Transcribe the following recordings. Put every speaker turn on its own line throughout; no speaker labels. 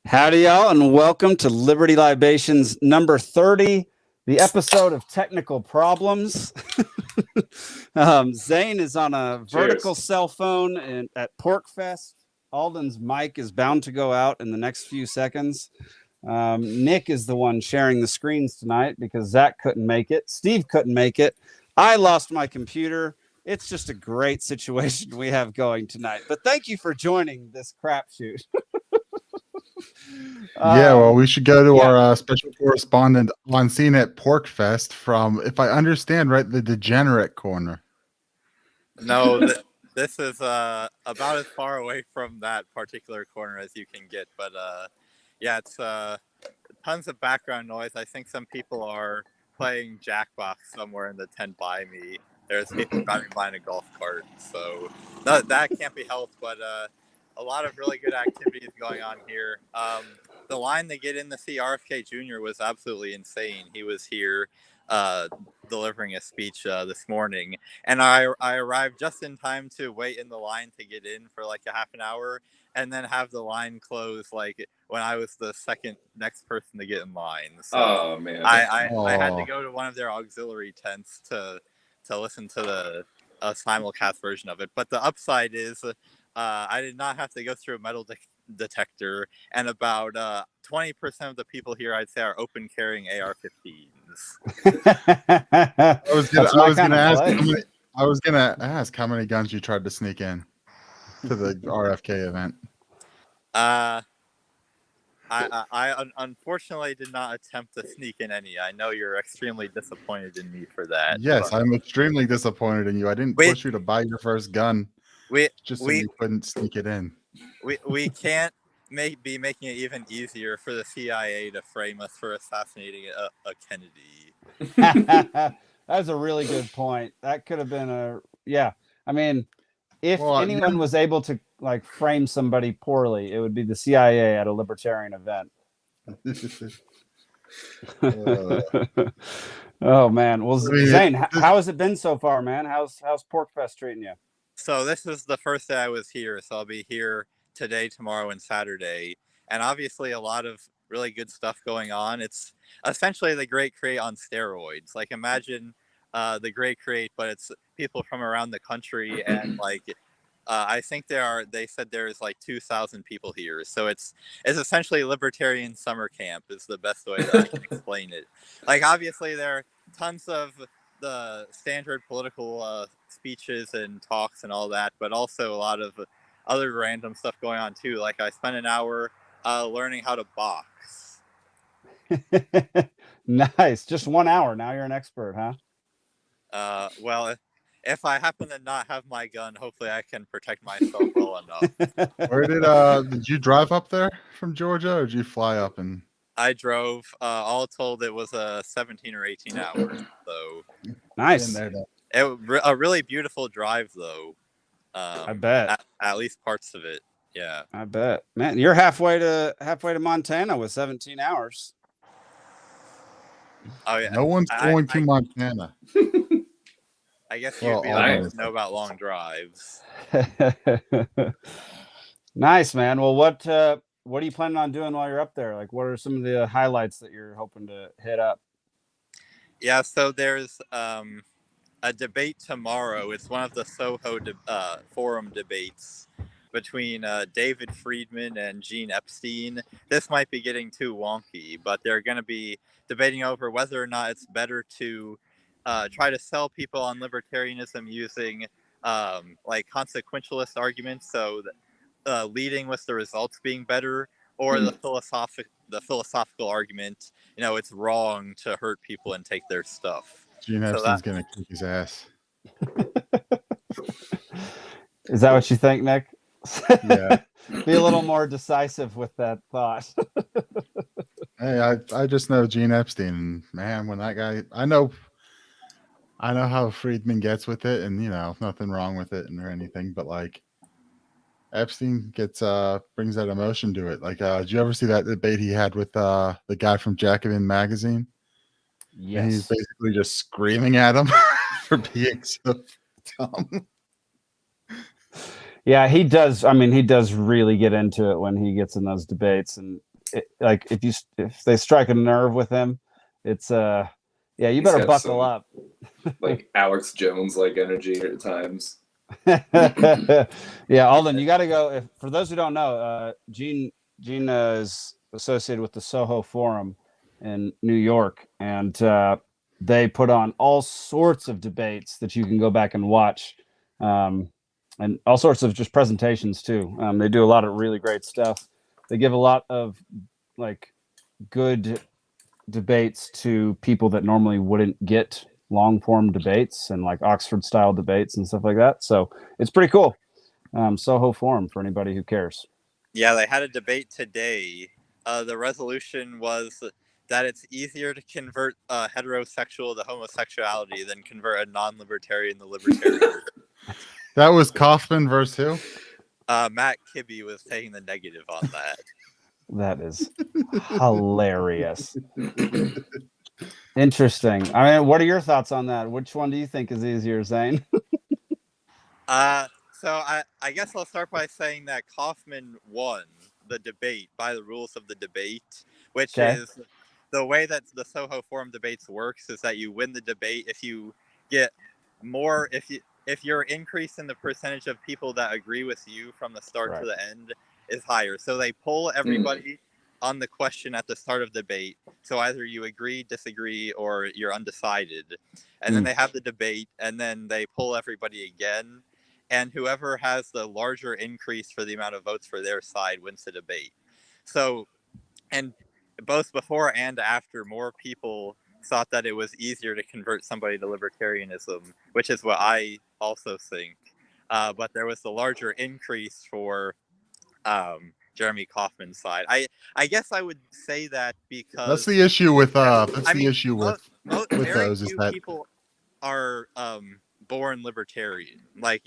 Howdy, y'all, and welcome to Liberty Libations number 30, the episode of technical problems. Zane is on a vertical cell phone at PorkFest. Alden's mic is bound to go out in the next few seconds. Nick is the one sharing the screens tonight because Zach couldn't make it. Steve couldn't make it. I lost my computer. It's just a great situation we have going tonight. But thank you for joining this crapshoot.
Well, we should go to our special correspondent on scene at PorkFest from, if I understand right, the degenerate corner.
No, this is about as far away from that particular corner as you can get. But yeah, it's tons of background noise. I think some people are playing Jackbox somewhere in the tent by me. There's people driving by in a golf cart, so that can't be helped. But a lot of really good activities going on here. The line to get in to see RFK Jr. was absolutely insane. He was here delivering a speech this morning, and I arrived just in time to wait in the line to get in for like a half an hour, and then have the line close like when I was the second next person to get in line. So
oh man,
I had to go to one of their auxiliary tents to listen to the simulcast version of it. But the upside is I did not have to go through a metal detector, and about 20% of the people here, I'd say, are open carrying AR-15s.
I was gonna ask how many guns you tried to sneak in to the RFK event.
I unfortunately did not attempt to sneak in any. I know you're extremely disappointed in me for that.
Yes, I'm extremely disappointed in you. I didn't push you to buy your first gun just so you couldn't sneak it in.
We can't be making it even easier for the CIA to frame us for assassinating a Kennedy.
That's a really good point. That could have been I mean, if anyone was able to like frame somebody poorly, it would be the CIA at a Libertarian event. Oh man. Well, Zane, how has it been so far, man? How's PorkFest treating you?
So this is the first day I was here, so I'll be here today, tomorrow, and Saturday. And obviously a lot of really good stuff going on. It's essentially the Great Create on steroids. Like imagine the Great Create, but it's people from around the country, and like I think they said there's like 2,000 people here. So it's essentially Libertarian summer camp is the best way that I can explain it. Like obviously there are tons of the standard political speeches and talks and all that, but also a lot of other random stuff going on too. Like I spent an hour learning how to box.
Nice. Just 1 hour. Now you're an expert, huh?
Well, if I happen to not have my gun, hopefully I can protect myself well enough.
Where did you drive up there from Georgia, or did you fly up? And
I drove. All told, it was 17 or 18 hours. So
nice.
A really beautiful drive, though.
I bet.
At least parts of it. Yeah.
I bet. Man, you're halfway to Montana with 17 hours.
Oh yeah.
No one's going to Montana.
I guess you'd be like to know about long drives.
Nice, man. Well, what are you planning on doing while you're up there? Like, what are some of the highlights that you're hoping to hit up?
Yeah, so there's a debate tomorrow. It's one of the Soho forum debates between David Friedman and Gene Epstein. This might be getting too wonky, but they're going to be debating over whether or not it's better to try to sell people on libertarianism using like consequentialist arguments, so leading with the results being better, or the philosophical argument, it's wrong to hurt people and take their stuff.
Gene Epstein's gonna kick his ass.
Is that what you think, Nick?
Yeah.
Be a little more decisive with that thought.
Hey, I just know Gene Epstein, and man, when that guy, I know how Friedman gets with it, and nothing wrong with it or anything, but like Epstein brings that emotion to it. Like, did you ever see that debate he had with the guy from Jacobin magazine?
Yes.
And he's basically just screaming at him for being so dumb.
Yeah, he does. I mean, he does really get into it when he gets in those debates, and like if they strike a nerve with him, it's yeah, you
He's
better
got
buckle
some,
up.
like Alex Jones like energy at times.
Yeah, Alden, you got to go. For those who don't know, Gene is associated with the Soho Forum in New York, and they put on all sorts of debates that you can go back and watch, and all sorts of just presentations too. They do a lot of really great stuff. They give a lot of like good debates to people that normally wouldn't get long form debates and like Oxford style debates and stuff like that. So it's pretty cool. Soho Forum for anybody who cares.
Yeah, they had a debate today. The resolution was that it's easier to convert heterosexual to homosexuality than convert a non-libertarian to libertarian.
That was Kaufman versus who?
Matt Kibbe was taking the negative on that.
That is hilarious. Interesting. I mean, what are your thoughts on that? Which one do you think is easier, Zane?
So I guess I'll start by saying that Kaufman won the debate by the rules of the debate, which is the way that the Soho Forum debates works is that you win the debate if you get more, if your increase in the percentage of people that agree with you from the start to the end is higher. So they poll everybody on the question at the start of the debate. So either you agree, disagree, or you're undecided. And then they have the debate, and then they poll everybody again. And whoever has the larger increase for the amount of votes for their side wins the debate. So, and both before and after, more people thought that it was easier to convert somebody to libertarianism, which is what I also think. But there was the larger increase for Jeremy Kaufman's side. I guess I would say that because
That's the issue with
very
those is
few
that
people are born libertarian. Like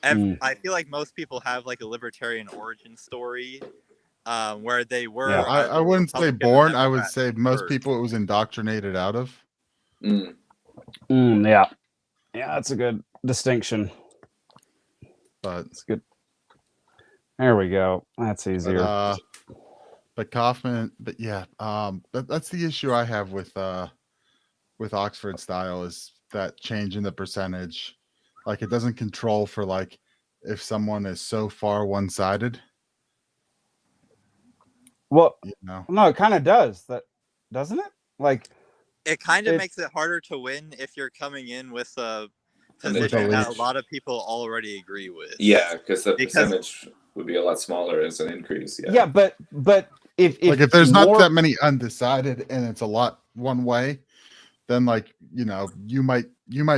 I feel like most people have like a libertarian origin story where they were.
Yeah.
I wouldn't say
Republican or
born. I would
Democrat
say most
first.
people it was indoctrinated out of.
Yeah, that's a good distinction.
But
it's good. There we go. That's easier.
But Kaufman, but yeah, that's the issue I have with Oxford style is that change in the percentage. Like it doesn't control for like if someone is so far one-sided.
Well,
you know?
no, it kind of does that, doesn't it? Like
it kind of makes it harder to win if you're coming in with a position that a lot of people already agree with.
Yeah, because the percentage would be a lot smaller as an increase.
Yeah, but if
there's not that many undecided and it's a lot one way, then like you might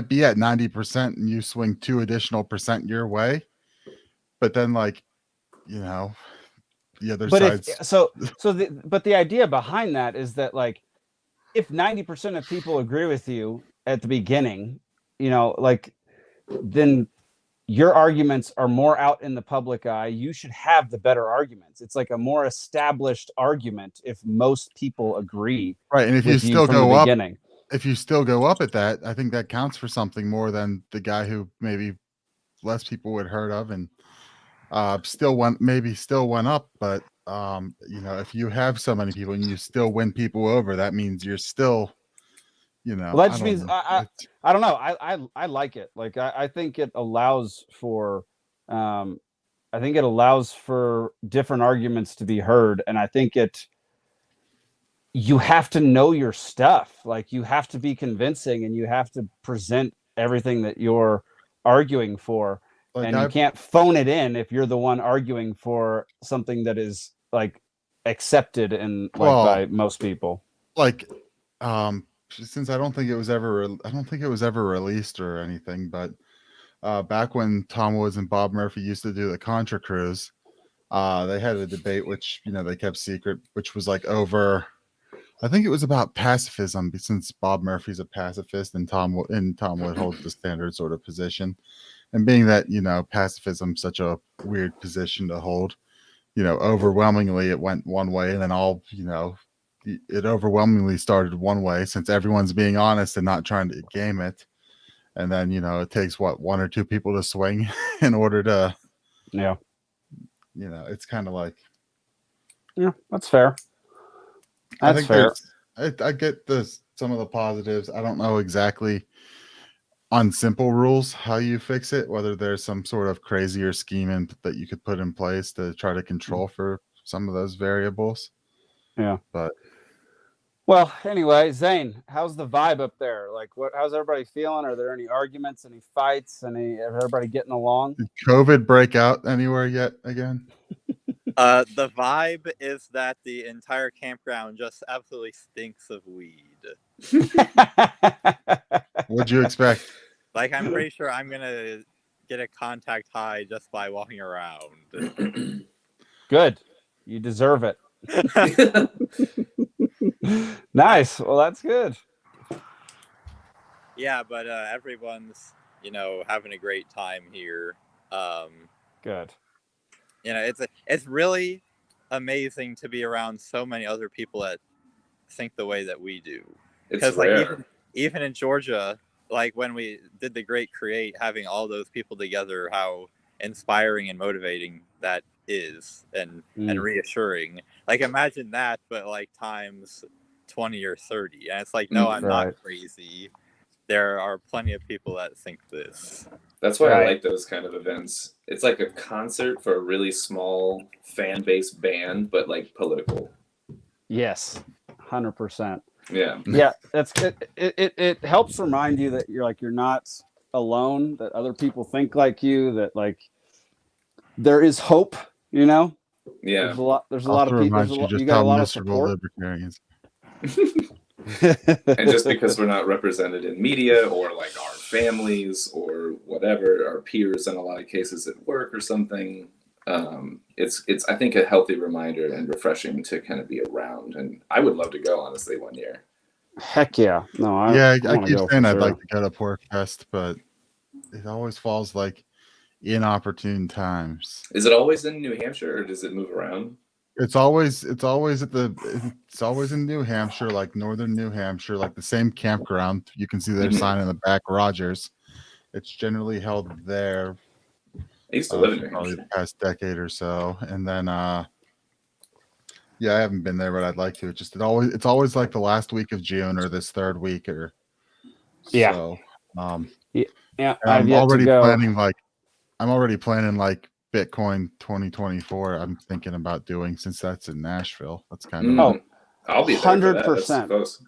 be at 90% and you swing 2 additional percent your way, but then like the other side's
but the idea behind that is that like if 90% of people agree with you at the beginning, like then your arguments are more out in the public eye. You should have the better arguments. It's like a more established argument if most people agree.
Right, and if you still go up, if you still go up at that, I think that counts for something more than the guy who maybe less people would heard of and still went up. But if you have so many people and you still win people over, that means you're still.
Well, that just means I don't know. I like it. Like I think it allows for different arguments to be heard, and I think you have to know your stuff. Like you have to be convincing, and you have to present everything that you're arguing for, and you can't phone it in if you're the one arguing for something that is like accepted and by most people.
Like since I don't think it was ever released or anything, but back when Tom Woods and Bob Murphy used to do the Contra Cruise, they had a debate which they kept secret, which was like over. I think it was about pacifism, since Bob Murphy's a pacifist and Tom Wood holds the standard sort of position, and being that pacifism's such a weird position to hold, overwhelmingly it went one way, and then it overwhelmingly started one way since everyone's being honest and not trying to game it. And then, it takes 1 or 2 people to swing in order to, it's kind of like,
yeah, that's fair.
I
That's
think
fair.
I get some of the positives. I don't know exactly on simple rules how you fix it, whether there's some sort of crazier scheme that you could put in place to try to control for some of those variables.
Yeah.
But
well, anyway, Zane, how's the vibe up there? Like, how's everybody feeling? Are there any arguments, any fights, is everybody getting along?
did COVID break out anywhere yet again?
The vibe is that the entire campground just absolutely stinks of weed.
What'd you expect?
Like, I'm pretty sure I'm gonna get a contact high just by walking around.
Good. You deserve it. Nice. Well, that's good.
Yeah, but everyone's, having a great time here.
Good.
It's really amazing to be around so many other people that think the way that we do.
It's
like
rare.
even in Georgia, like when we did the Great Create, having all those people together, how inspiring and motivating that is, and reassuring. Like, imagine that, but like times 20 or 30. And it's like, no, I'm not crazy. There are plenty of people that think this.
That's why I like those kind of events. It's like a concert for a really small fan base band, but like political.
Yes, 100%.
Yeah.
Yeah, that's good. It helps remind you that you're not alone, that other people think like you, that like there is hope,
Yeah.
There's a lot of people.
You
got a lot of
miserable
support.
libertarians.
And just because we're not represented in media or like our families or whatever, our peers in a lot of cases at work or something, it's I think a healthy reminder and refreshing to kind of be around. And I would love to go, honestly, one year.
Heck yeah. No,
I keep saying I'd like to go to Pork Fest, but it always falls like inopportune times.
Is it always in New Hampshire or does it move around?
It's always in New Hampshire, like northern New Hampshire, like the same campground. You can see their sign in the back, Rogers. It's generally held there.
I used to live in New
probably
Hampshire.
the past decade or so, and then I haven't been there, but I'd like to. It's always like the last week of June or this third week or so.
Yeah,
I'm already planning like Bitcoin 2024. I'm thinking about doing, since that's in Nashville. That's kind of
I'll be there
100%.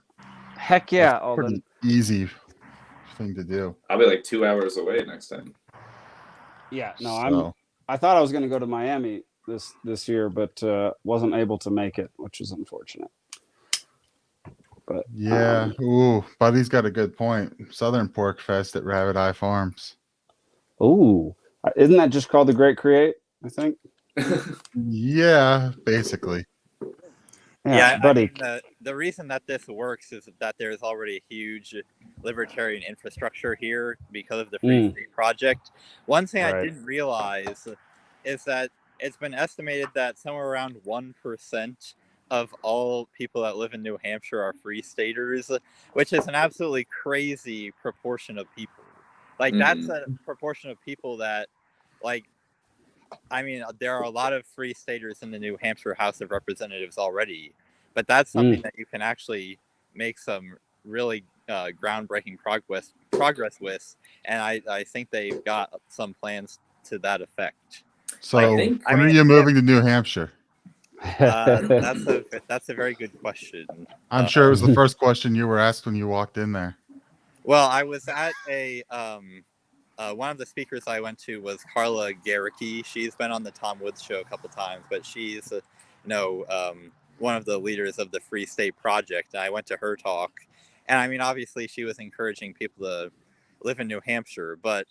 Heck yeah, Alden.
Easy thing to do.
I'll be like 2 hours away next time.
Yeah, no, I thought I was going to go to Miami this year, but wasn't able to make it, which is unfortunate. But
yeah, Buddy's got a good point. Southern Pork Fest at Rabbit Eye Farms.
Ooh, isn't that just called the Great Create? I think.
Yeah, basically.
Yeah, buddy.
I mean, the reason that this works is that there's already a huge libertarian infrastructure here because of the Free State Project. One thing I didn't realize is that it's been estimated that somewhere around 1% of all people that live in New Hampshire are free staters, which is an absolutely crazy proportion of people. Like, that's a proportion of people that, like, I mean, there are a lot of free staters in the New Hampshire House of Representatives already, but that's something that you can actually make some really groundbreaking progress with, and I think they've got some plans to that effect.
So when are you moving to New Hampshire?
That's a very good question.
I'm sure it was the first question you were asked when you walked in there.
Well, I was at a one of the speakers I went to was Carla Garricky. She's been on the Tom Woods show a couple times, but she's one of the leaders of the Free State Project. And I went to her talk, and I mean, obviously she was encouraging people to live in New Hampshire, but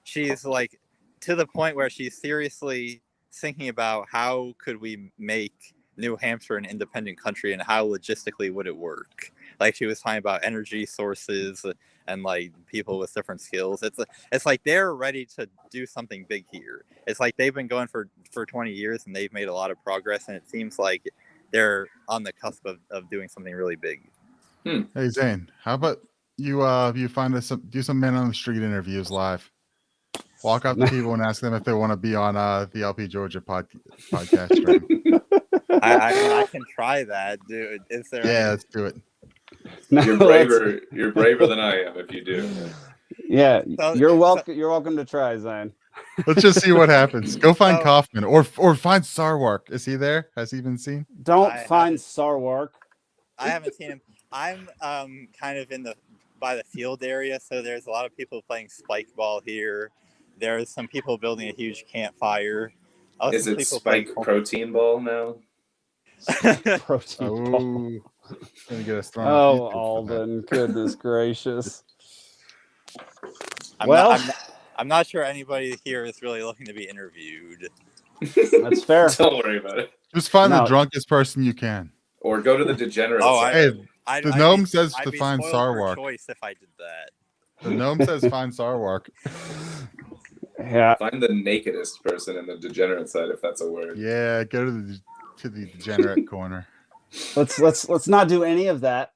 she's like to the point where she's seriously thinking about how could we make New Hampshire an independent country and how logistically would it work. Like, she was talking about energy sources and like people with different skills. It's like they're ready to do something big here. It's like they've been going for 20 years and they've made a lot of progress, and it seems like they're on the cusp of doing something really big.
Hey Zane, how about you find us do some men on the street interviews live? Walk up to people and ask them if they want to be on the LP Georgia podcast stream.
I can try that, dude. Is there?
Yeah, let's do it.
No,
You're braver. You're braver than I am if you do.
Yeah,
So-
you're welcome. You're welcome to try, Zane.
Let's just see what happens. Go find
So-
Kaufman or find Sarwark. Is he there? Has he been seen?
Don't
I
find
haven't-
Sarwark.
I haven't seen him. I'm kind of by the field area, so there's a lot of people playing spike ball here. There's some people building a huge campfire.
Is it spike protein ball now?
Protein ball.
Oh, gonna get us thrown off YouTube for that.
Alden, goodness gracious.
I'm not sure anybody here is really looking to be interviewed.
That's fair.
Don't worry about it.
Just find the
No.
drunkest person you can.
Or go to the degenerate
Oh,
side.
Hey, the gnome says
I'd
to
be
find
spoiled for
Sarwark.
choice if I did that.
The gnome says find Sarwark.
Yeah.
Find the nakedest person in the degenerate side, if that's a word.
Yeah, go to the degenerate corner.
Let's not do any of that.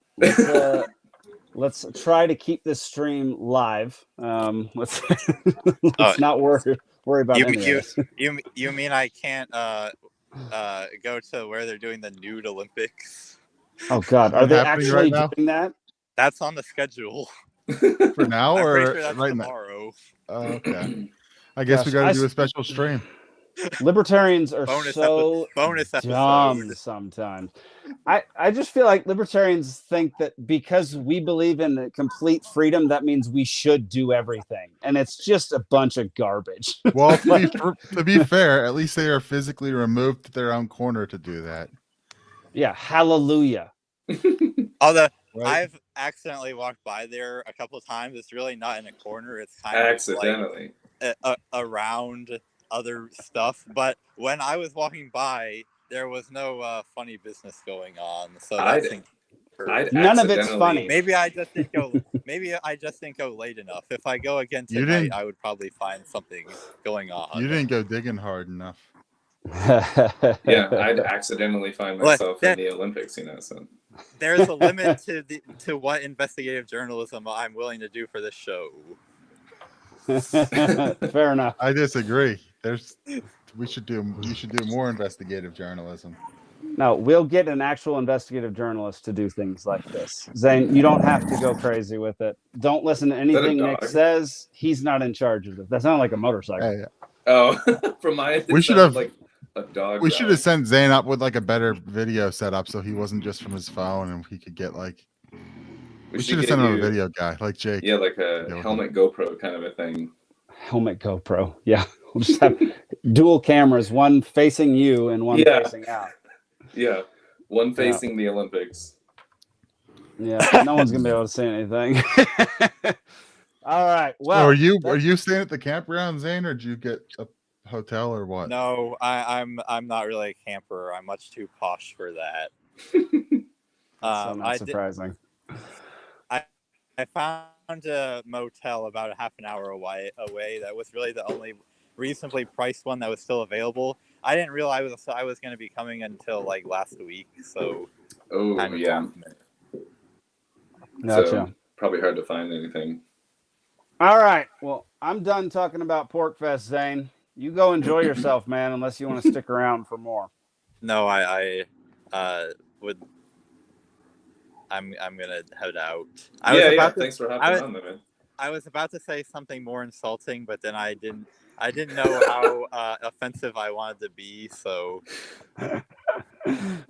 Let's try to keep this stream live. Let's not worry about any of this.
You mean I can't go to where they're doing the nude Olympics?
Oh God, are
Is
they
that happening
actually
right now?
doing that?
That's on the schedule.
For now
I'm
or
pretty sure that's
right now?
tomorrow.
Oh, okay. I guess we
Gosh,
got to do a special stream.
Libertarians are
Bonus
so
episode.
dumb sometimes. I just feel like libertarians think that because we believe in complete freedom, that means we should do everything, and it's just a bunch of garbage.
Well, to be fair, at least they are physically removed to their own corner to do that.
Yeah, hallelujah.
Although
Right?
I've accidentally walked by there a couple of times. It's really not in a corner. It's kind
Accidentally.
of like around other stuff. But when I was walking by, there was no funny business going on. So that's
None of it's
accidentally-
funny.
maybe I just didn't go. Maybe I just didn't go late enough. If I go again
You
tonight,
didn't-
I would probably find something going on.
You didn't go digging hard enough.
Yeah, I'd accidentally find
Well,
myself in
that-
the Olympics, so.
There's a limit to what investigative journalism I'm willing to do for this show.
Fair enough.
I disagree. You should do more investigative journalism.
No, we'll get an actual investigative journalist to do things like this. Zane, you don't have to go crazy with it. Don't listen to anything Nick
dog?
says. He's not in charge of it. That sounded like a motorcycle.
Hey,
Oh, from my end,
We
it
should
sounded
have-
like a dog.
we should
growling.
have sent Zane up with like a better video setup so he wasn't just from his phone and he could get like. We should have
get
sent him a
you-
video guy like Jake.
Yeah, like a
Yeah,
helmet GoPro kind of a thing.
Helmet GoPro. Yeah. We'll just have dual cameras, one facing you and one
Yeah.
facing out.
Yeah, one facing the Olympics.
Yeah. No one's gonna be able to see anything. All right. Well,
So are you staying at the campground, Zane, or did you get a hotel or what?
No, I'm not really a camper. I'm much too posh for that.
that's not surprising.
I found a motel about a half an hour away that was really the only reasonably priced one that was still available. I didn't realize I was going to be coming until like last week, so
Oh,
kind of
yeah.
last minute.
Gotcha.
So, probably hard to find anything.
All right. Well, I'm done talking about Pork Fest, Zane. You go enjoy yourself, man, unless you want to stick around for more.
No, I would. I'm gonna head out.
Thanks for hopping on, man.
I was about to say something more insulting, but then I didn't know how offensive I wanted to be. So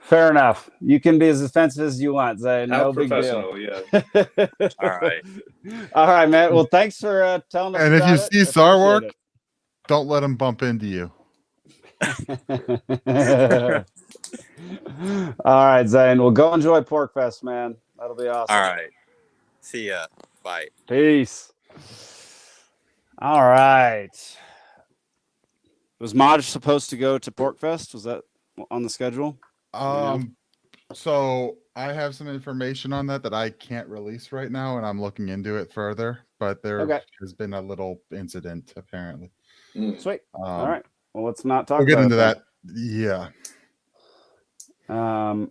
Fair enough. You can be as offensive as you want, Zane.
How
No big deal.
professional, yeah.
all right.
All right, man. Well, thanks for telling us.
And if
about
you
it.
see
Appreciate
Sarwark,
it.
don't let him bump into you.
All right, Zane. Well, go enjoy Pork Fest, man. That'll be awesome.
All right. See ya. Bye.
Peace. All right. Was Maj supposed to go to Pork Fest? Was that on the schedule?
So I have some information on that I can't release right now, and I'm looking into it further. But there
Okay.
has been a little incident apparently.
Sweet. All right. Well, let's not talk
We'll get
about
into
it
that. Yeah.
then.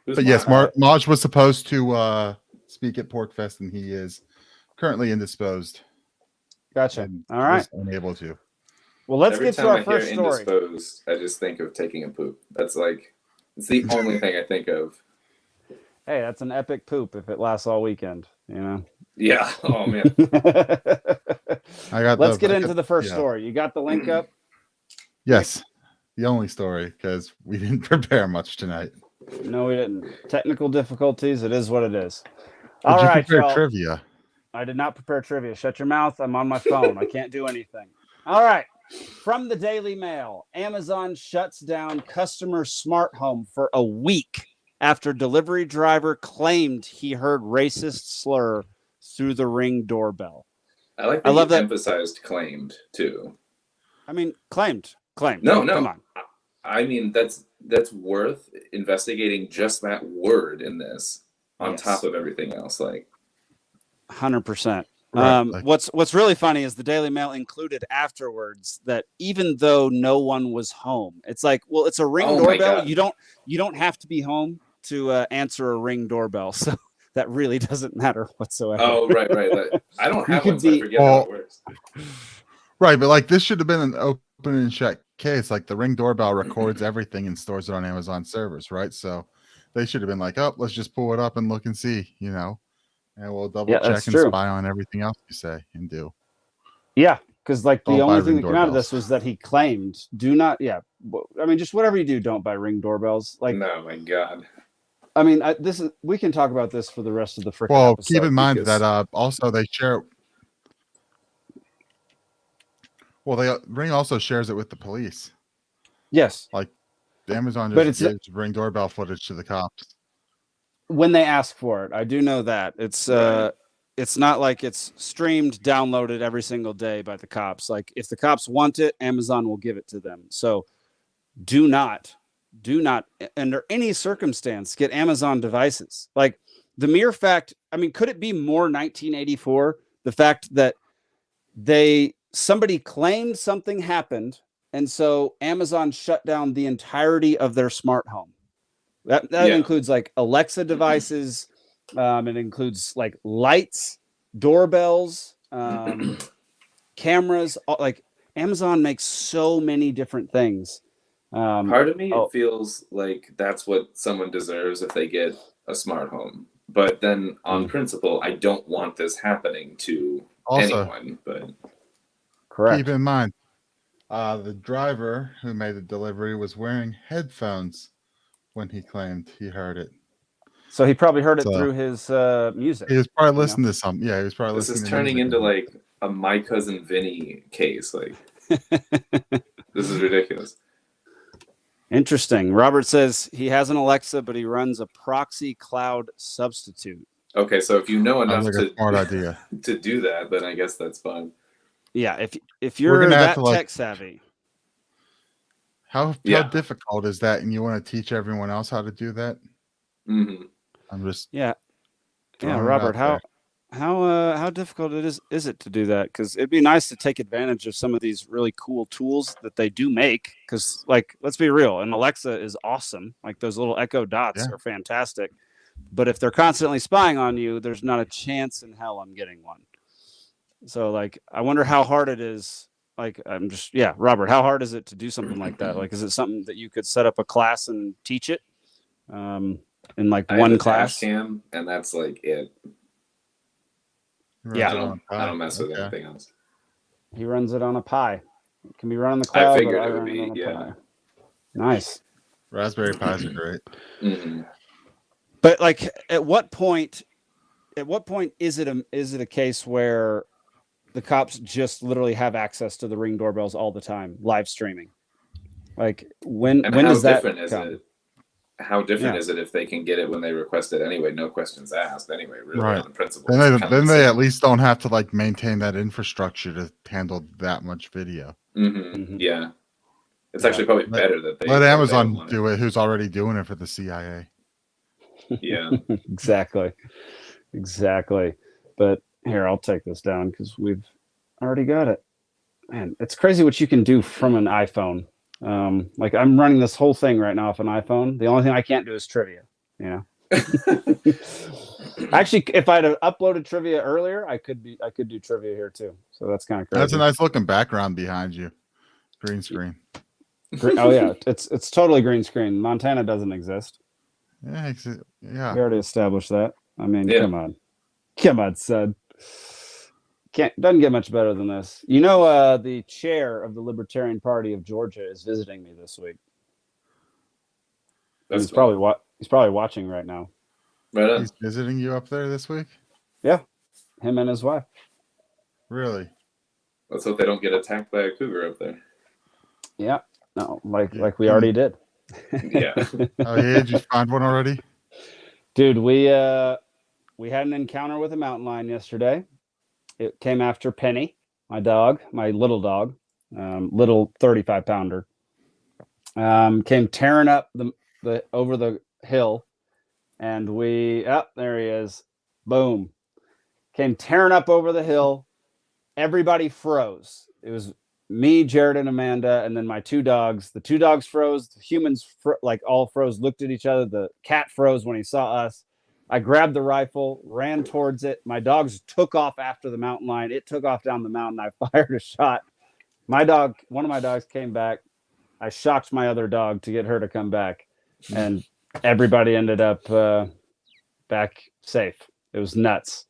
But yes, Maj was supposed to speak at Pork Fest, and he is currently indisposed.
Gotcha.
And
All right.
was unable to.
Well, let's
Every
get to
time
our
I
first
hear
story.
indisposed, I just think of taking a poop. That's like It's the only thing I think of.
Hey, that's an epic poop if it lasts all weekend, you know.
Yeah. Oh man.
Let's get into the first story. You got the link up?
Yes. The only story, because we didn't prepare much tonight.
No, we didn't. Technical difficulties. It is what it is.
Did
All
you
right,
prepare
y'all.
trivia?
I did not prepare trivia. Shut your mouth. I'm on my phone. I can't do anything. All right. From the Daily Mail, Amazon shuts down customer smart home for a week after delivery driver claimed he heard racist slur through the Ring doorbell.
I like that
I love
you
that.
emphasized claimed too.
I mean, claimed.
No.
Come on.
I mean, that's worth investigating just that word in this on top of everything else. Like
100%.
Right.
What's really funny is the Daily Mail included afterwards that even though no one was home, it's like, well, it's a Ring doorbell. You don't have to be home to answer a Ring doorbell, so that really doesn't matter whatsoever.
Oh, right. I don't have one, so I forget how it works.
Right, but like this should have been an open and shut case. Like the Ring doorbell records everything and stores it on Amazon servers, right? So they should have been like, oh, let's just pull it up and look and see, you know, and we'll double check and spy on everything else you say and do.
Yeah, because like the only thing that came out of
doorbells.
this was that he claimed, do not. Yeah, I mean, just whatever you do, don't buy Ring doorbells. Like,
no, my God.
I mean, we can talk about this for the rest of the freaking
Well,
episode.
keep in mind that also they share. Well, Ring also shares it with the police.
Yes,
like Amazon
but
just gives Ring doorbell footage to the cops
when they ask for it. I do know that it's not like it's streamed, downloaded every single day by the cops. Like if the cops want it, Amazon will give it to them. So do not under any circumstance get Amazon devices. Like the mere fact, I mean, could it be more 1984? The fact that somebody claimed something happened, and so Amazon shut down the entirety of their smart home. That includes like Alexa devices. It includes like lights, doorbells, cameras. Like Amazon makes so many different things.
Part of me, it feels like that's what someone deserves if they get a smart home. But then on principle, I don't want this happening to anyone. But
correct.
Keep in mind, the driver who made the delivery was wearing headphones when he claimed he heard it.
So he probably heard it through his music.
He was probably listening to something. Yeah, he was probably listening.
This is turning into like a My Cousin Vinny case. Like this is ridiculous.
Interesting. Robert says he has an Alexa, but he runs a proxy cloud substitute.
Okay, so if you know enough
smart idea
to do that, then I guess that's fine.
Yeah, if you're that tech savvy.
How difficult is that? And you want to teach everyone else how to do that?
Mm-hmm.
I'm just
Robert, how difficult is it to do that? Because it'd be nice to take advantage of some of these really cool tools that they do make. Because like, let's be real, and Alexa is awesome. Like those little Echo Dots are fantastic. But if they're constantly spying on you, there's not a chance in hell I'm getting one. So like, I wonder how hard it is. Like, Robert, how hard is it to do something like that? Like, is it something that you could set up a class and teach it in like one class?
Cam, and that's like it.
Yeah,
I don't mess with anything else.
He runs it on a Pi. It can be run on the cloud.
I figured it would be,
Pi. Nice.
Raspberry Pis are great.
Mm-hmm.
But like, at what point is it a case where the cops just literally have access to the Ring doorbells all the time, live streaming? Like when does that come?
How different is it if they can get it when they request it anyway? No questions asked anyway, really,
right.
on principle.
Then they at least don't have to like maintain that infrastructure to handle that much video.
Mm-hmm. Mm-hmm. Yeah. It's actually probably better that they
let Amazon do it, who's already doing it for the CIA.
Yeah.
Exactly. But here, I'll take this down because we've already got it. Man, it's crazy what you can do from an iPhone. Like I'm running this whole thing right now off an iPhone. The only thing I can't do is trivia. You know. Actually, if I'd have uploaded trivia earlier, I could do trivia here too. So that's kind of crazy.
That's a nice looking background behind you. Green screen.
Oh yeah, it's totally green screen. Montana doesn't exist.
Yeah, yeah.
We already established that. I mean,
Yeah.
come on, son. Doesn't get much better than this. You know, the chair of the Libertarian Party of Georgia is visiting me this week.
That's
He's probably watching right now.
right on.
He's visiting you up there this week?
Yeah, him and his wife.
Really?
Let's hope they don't get attacked by a cougar up there.
Yeah, no, like we already did.
Yeah.
Oh yeah, did you find one already?
Dude, we had an encounter with a mountain lion yesterday. It came after Penny, my dog, my little dog, little 35-pounder. Came tearing up the over the hill, and there he is. Boom. Came tearing up over the hill. Everybody froze. It was me, Jared, and Amanda, and then my two dogs. The two dogs froze. The humans all froze, looked at each other. The cat froze when he saw us. I grabbed the rifle, ran towards it. My dogs took off after the mountain lion. It took off down the mountain. I fired a shot. One of my dogs came back. I shocked my other dog to get her to come back, and everybody ended up back safe. It was nuts.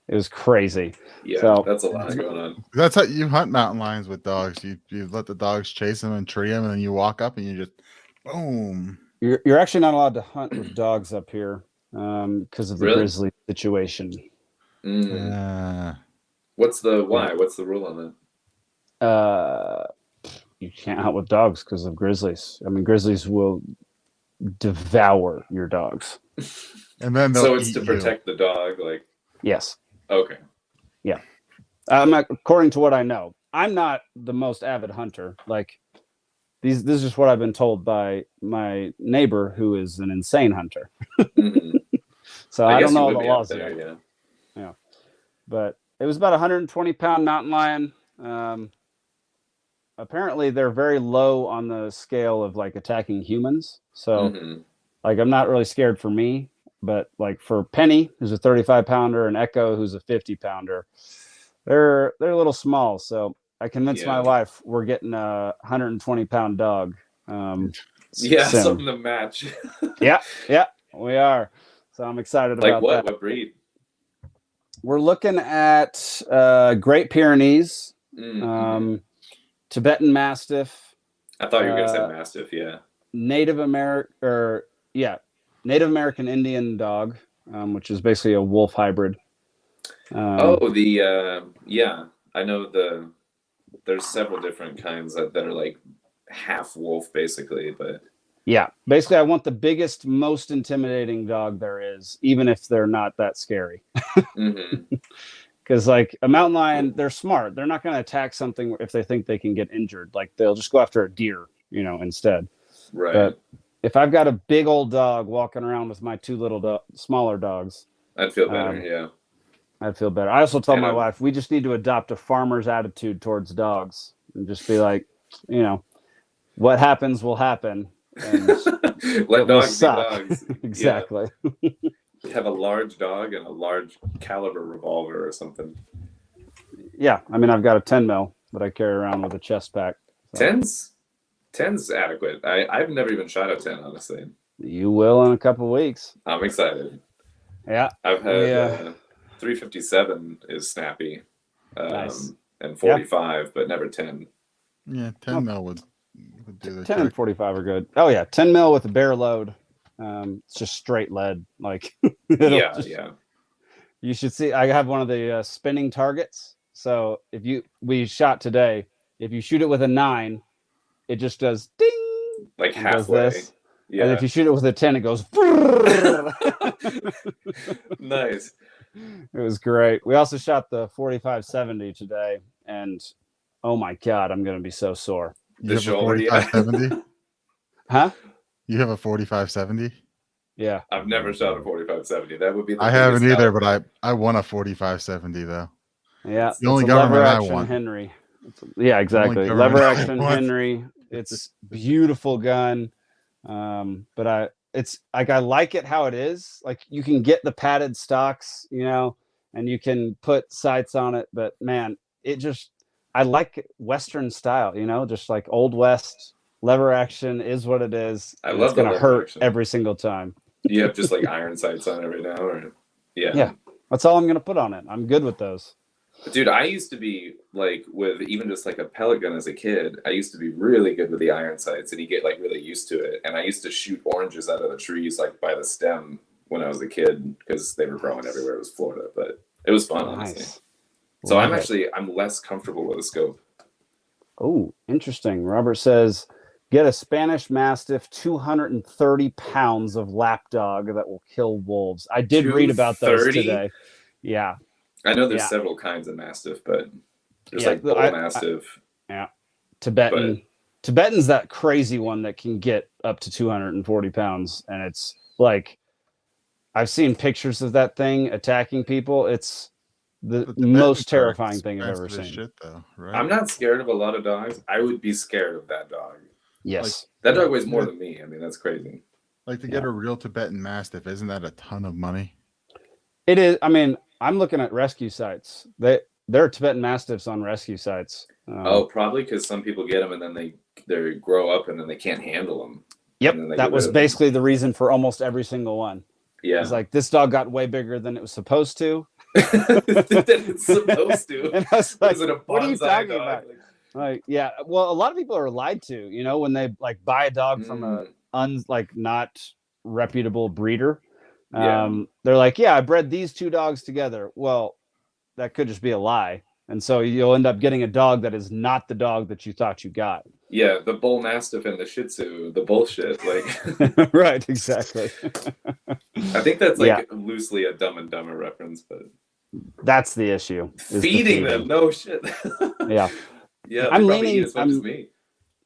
It was crazy.
Yeah,
So,
that's a lot going on.
That's how you hunt mountain lions with dogs. You let the dogs chase them and tree them, and then you walk up and you just boom.
You're actually not allowed to hunt with dogs up here because of the grizzly situation.
What's the rule on
that? You can't hunt with dogs because of grizzlies. I mean, grizzlies will devour your dogs.
And then
so it's to protect the dog, like.
Yes.
Okay.
Yeah. According to what I know, I'm not the most avid hunter. Like this is just what I've been told by my neighbor, who is an insane hunter.
Mm-hmm.
So I don't know the laws
there,
yet. Yeah. But it was about 120-pound mountain lion. Apparently they're very low on the scale of like attacking humans. So like I'm not really scared for me, but like for Penny, who's a 35-pounder, and Echo, who's a 50-pounder, they're a little small. So I convinced my wife we're getting a 120-pound dog. Soon.
Something to match.
yeah, we are. So I'm excited about that.
What breed?
We're looking at Great Pyrenees, Tibetan Mastiff.
I thought you were going to say Mastiff, yeah.
Native American Indian dog, which is basically a wolf hybrid.
I know there's several different kinds that are like half wolf basically, but
yeah, basically I want the biggest, most intimidating dog there is, even if they're not that scary. Because like a mountain lion, they're smart. They're not going to attack something if they think they can get injured. Like they'll just go after a deer, instead.
Right.
But if I've got a big old dog walking around with my two little smaller dogs,
I'd feel better. Yeah,
I'd feel better. I also told my wife we just need to adopt a farmer's attitude towards dogs and just be like, what happens will happen. And
let dogs be dogs.
Exactly.
Yeah. Have a large dog and a large caliber revolver or something.
Yeah, I mean I've got a 10 mil that I carry around with a chest pack. So.
10's adequate. I've never even shot a 10, honestly.
You will in a couple of weeks.
I'm excited.
Yeah.
I've had 357 is snappy.
Nice.
And 45, but never 10.
Yeah, 10 mil would do the
10 and 45 are good. Oh yeah, 10 mil with a bare load. It's just straight lead. Like
yeah.
You should see. I have one of the spinning targets. So we shot today. If you shoot it with a 9, it just does ding,
like halfway.
Yeah. And if you shoot it with a 10, it goes.
Nice.
It was great. We also shot the 45-70 today, and oh my god, I'm gonna be so sore.
You have a 45-70?
Huh?
You have a 45-70?
Yeah.
I've never shot a 45-70. That would be.
I haven't either, but I won a 45-70 though.
Yeah.
The only government I won.
Henry. Yeah, exactly. Lever action Henry. It's beautiful gun. But I like it how it is. Like you can get the padded stocks, and you can put sights on it, but man, I like Western style, just like Old West Lever action is what it is.
I
and
love
it's gonna
the lever
hurt
action.
every single time.
You have just like iron sights on it right now, or
Yeah, that's all I'm gonna put on it. I'm good with those.
Dude, I used to be like with even just like a pellet gun as a kid. I used to be really good with the iron sights, and you get like really used to it. And I used to shoot oranges out of the trees like by the stem when I was a kid because they were growing everywhere. It was Florida, but it was fun, honestly.
Nice.
So
Love
I'm less comfortable with a scope.
Oh, interesting. Robert says, get a Spanish Mastiff, 230 pounds of lapdog that will kill wolves. I did read about those
230?
today. Yeah.
I know there's
Yeah.
several kinds of Mastiff, but there's
Yeah,
like bull Mastiff.
Tibetan's that crazy one that can get up to 240 pounds. And it's like, I've seen pictures of that thing attacking people. It's the most terrifying thing I've ever seen.
Shit, though, right?
I'm not scared of a lot of dogs. I would be scared of that dog.
Yes.
That dog weighs more than me. I mean, that's crazy.
Like to get a real Tibetan Mastiff, isn't that a ton of money?
It is. I mean, I'm looking at rescue sites. There are Tibetan Mastiffs on rescue sites.
Probably because some people get them and then they grow up and then they can't handle them.
Yep, that was basically the reason for almost every single one.
Yeah,
it's like this dog got way bigger than it was supposed to.
It's supposed to.
And I was like,
what are you talking
about? Like, yeah. Well, a lot of people are lied to, you know, when they like buy a dog from a not reputable breeder. They're like, yeah, I bred these two dogs together. Well, that could just be a lie. And so you'll end up getting a dog that is not the dog that you thought you got.
Yeah, the bull mastiff and the shih tzu, the bullshit. Like
right, exactly.
I think that's like loosely a Dumb and Dumber reference, but
that's the issue.
Feeding them, no shit.
Yeah.
Yeah,
I'm leaning
as much as me.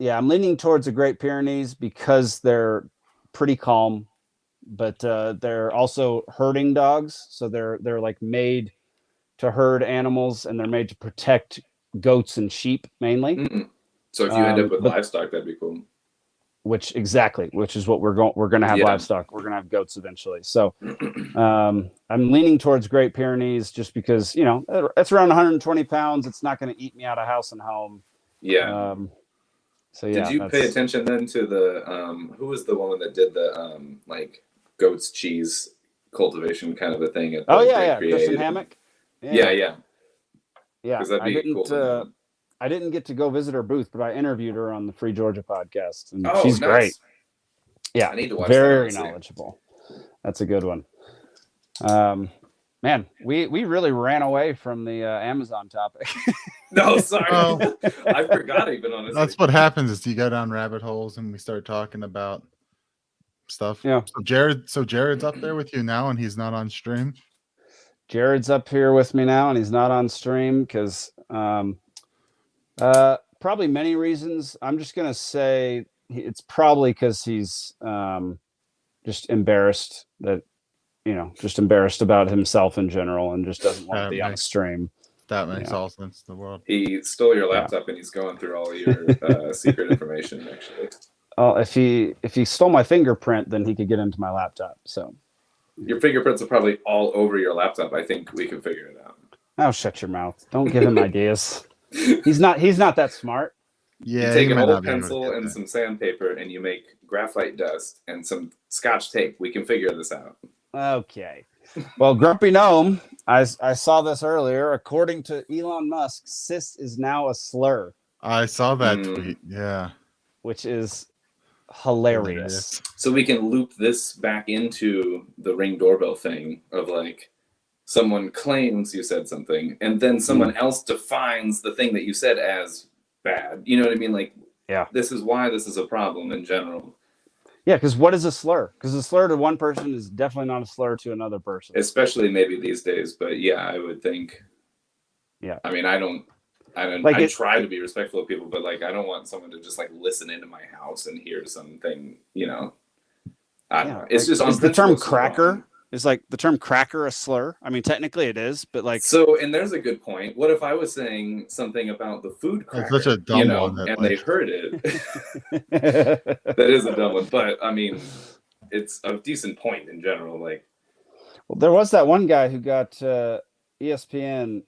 Yeah, I'm leaning towards the Great Pyrenees because they're pretty calm, but they're also herding dogs. So they're like made to herd animals, and they're made to protect goats and sheep mainly.
Mm-mm. So if you end up with livestock, that'd be cool.
Which is what we're going to have livestock. We're going to have goats eventually. So I'm leaning towards Great Pyrenees just because, you know, it's around 120 pounds. It's not going to eat me out of house and home.
Yeah.
So yeah.
Did you pay attention then to the who was the woman that did the like goat's cheese cultivation kind of a thing at the
Kristen Hammock.
Yeah.
I didn't get to go visit her booth, but I interviewed her on the Free Georgia podcast, and
nice.
she's great. Yeah,
I need to watch
very knowledgeable. That's a good one. Man, we really ran away from the Amazon topic.
No, sorry. I forgot even, honestly.
That's what happens is you go down rabbit holes and we start talking about stuff.
Yeah.
So Jared's up there with you now and he's not on stream?
Jared's up here with me now and he's not on stream because probably many reasons. I'm just going to say it's probably because he's just embarrassed about himself in general and just doesn't want to be on stream.
That makes all sense in the world.
He stole your laptop and he's going through all your secret information, actually.
If he stole my fingerprint, then he could get into my laptop. So
your fingerprints are probably all over your laptop. I think we can figure it out.
Oh, shut your mouth. Don't give him ideas. He's not that smart.
Yeah, you take an old pencil and some sandpaper and you make graphite dust and some Scotch tape. We can figure this out.
Okay. Well, Grumpy Gnome, I saw this earlier. According to Elon Musk, cis is now a slur.
I saw that tweet. Yeah.
Which is hilarious.
So we can loop this back into the Ring doorbell thing of like someone claims you said something and then someone else defines the thing that you said as bad. You know what I mean? Like, this is why this is a problem in general.
Yeah, because what is a slur? Because a slur to one person is definitely not a slur to another person.
Especially maybe these days, but yeah, I would think.
Yeah.
I mean, I try to be respectful of people, but like, I don't want someone to just like listen into my house and hear something, you know. I don't know. It's just
is the term cracker. Is like the term cracker a slur? I mean, technically it is, but like.
So, and there's a good point. What if I was saying something about the food cracker?
That's such a dumb one.
And they heard it. That is a dumb one, but I mean, it's a decent point in general. Like,
well, there was that one guy who got ESPN.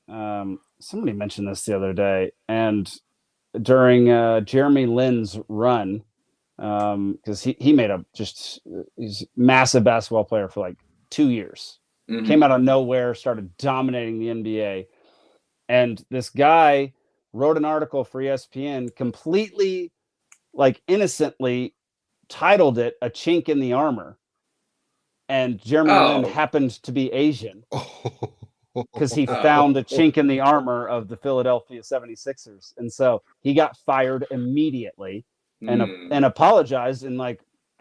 Somebody mentioned this the other day, and during Jeremy Lin's run, because he made he's a massive basketball player for like 2 years.
Mhm.
Came out of nowhere, started dominating the NBA. And this guy wrote an article for ESPN, completely like innocently titled it "A Chink in the Armor." And Jeremy Lin
Oh.
happened to be Asian because he
Oh.
found a chink in the armor of the Philadelphia 76ers. And so he got fired immediately and apologized and like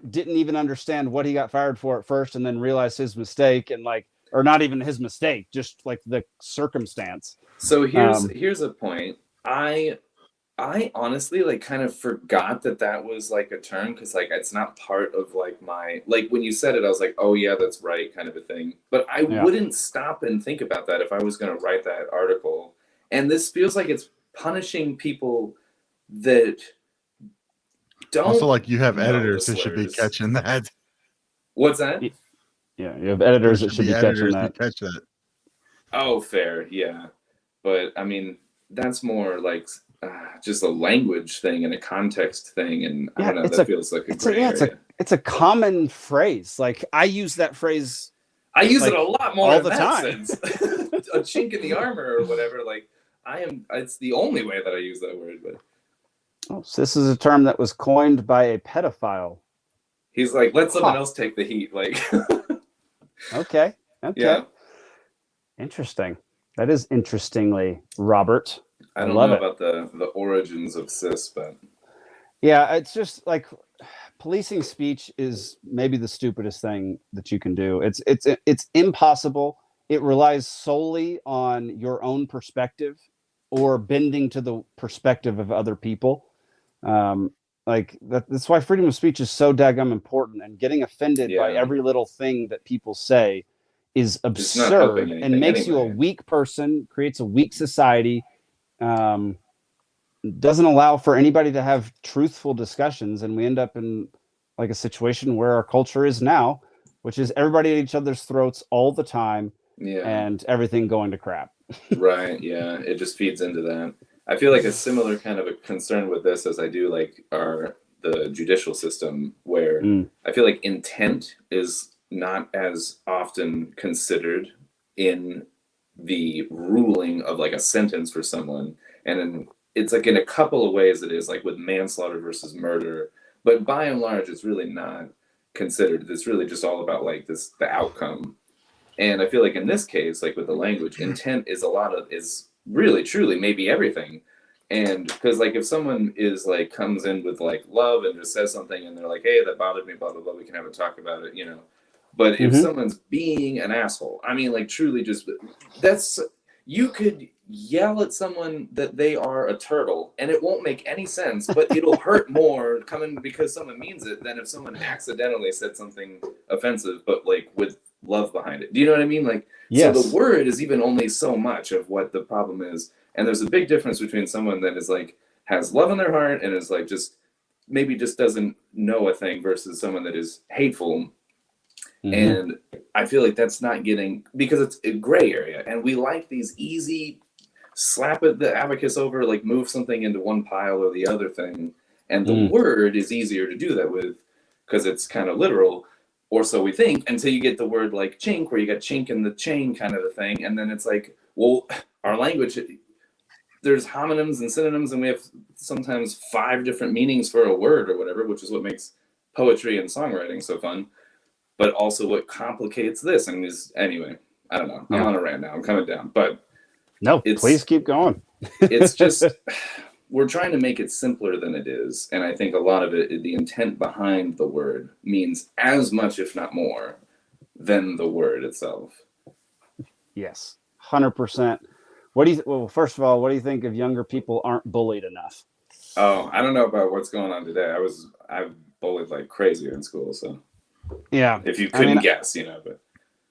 didn't even understand what he got fired for at first, and then realized his mistake, and like, or not even his mistake, just like the circumstance.
So here's a point. I honestly like kind of forgot that was like a term, because like it's not part of like my, like when you said it I was like, oh yeah, that's right, kind of a thing. But I wouldn't stop and think about that if I was going to write that article. And this feels like it's punishing people that don't.
Also, like, you have
know
editors
the
who should be
slurs.
catching that.
What's that?
Yeah, you have editors that should be catching that.
Catch that.
Oh, fair, yeah. But I mean, that's more like just a language thing and a context thing, and I don't know, that feels like a gray area.
It's a common phrase. Like I use that phrase.
I use
like,
it a lot more
all
in
the
that
time.
sense. A chink in the armor or whatever. Like it's the only way that I use that word. But
so this is a term that was coined by a pedophile.
He's like, let someone else take the heat. Like,
okay.
Yeah.
Interesting. That is interestingly, Robert.
I don't
love
know
it.
about the origins of cis, but
yeah, it's just like policing speech is maybe the stupidest thing that you can do. It's impossible. It relies solely on your own perspective or bending to the perspective of other people. Like that's why freedom of speech is so daggum important, and getting offended by every little thing that people say is absurd and makes you a weak person, creates a weak society, doesn't allow for anybody to have truthful discussions, and we end up in like a situation where our culture is now, which is everybody at each other's throats all the time, and everything going to crap.
Right, yeah, it just feeds into that. I feel like a similar kind of a concern with this as I do like the judicial system, where I feel like intent is not as often considered in the ruling of like a sentence for someone. And it's like in a couple of ways it is, like with manslaughter versus murder, but by and large it's really not considered. It's really just all about like the outcome. And I feel like in this case, like with the language, intent is is really truly maybe everything. And because like if someone is like comes in with like love and just says something and they're like, hey, that bothered me, blah blah blah, we can have a talk about it, you know. But if someone's being an asshole, I mean, like truly just you could yell at someone that they are a turtle and it won't make any sense, but it'll hurt more coming because someone means it than if someone accidentally said something offensive, but like with love behind it. Do you know what I mean? Like, so the word is even only so much of what the problem is. And there's a big difference between someone that is like, has love in their heart and is like, just maybe just doesn't know a thing versus someone that is hateful. And I feel like that's not getting, because it's a gray area, and we like these easy slap the abacus over, like move something into one pile or the other thing, and the word is easier to do that with because it's kind of literal, or so we think, until you get the word like chink, where you got chink in the chain kind of a thing, and then it's like, well, our language, there's homonyms and synonyms, and we have sometimes 5 different meanings for a word or whatever, which is what makes poetry and songwriting so fun. But also what complicates this, and is, anyway, I don't know. I'm on a rant now. I'm coming down, but
no, please keep going.
It's just, we're trying to make it simpler than it is. And I think a lot of it, the intent behind the word means as much, if not more, than the word itself. Yes.
100%. Well, first of all, what do you think of younger people aren't bullied enough?
Oh, I don't know about what's going on today. I've bullied like crazy in school, so.
Yeah.
If you couldn't guess, you know, but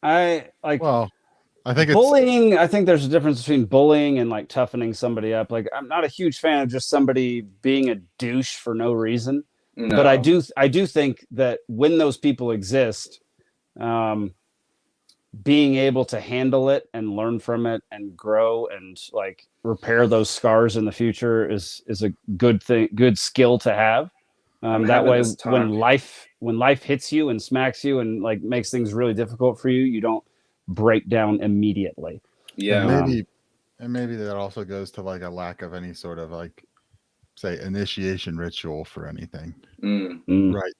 I think
bullying. I think there's a difference between bullying and like toughening somebody up. Like, I'm not a huge fan of just somebody being a douche for no reason. No. But I do think that when those people exist, being able to handle it and learn from it and grow and like repair those scars in the future is a good thing, good skill to have.
I'm
That
having
way,
this talk.
when life hits you and smacks you and like makes things really difficult for you, you don't break down immediately.
Yeah.
And maybe that also goes to like a lack of any sort of like, say, initiation ritual for anything. Right.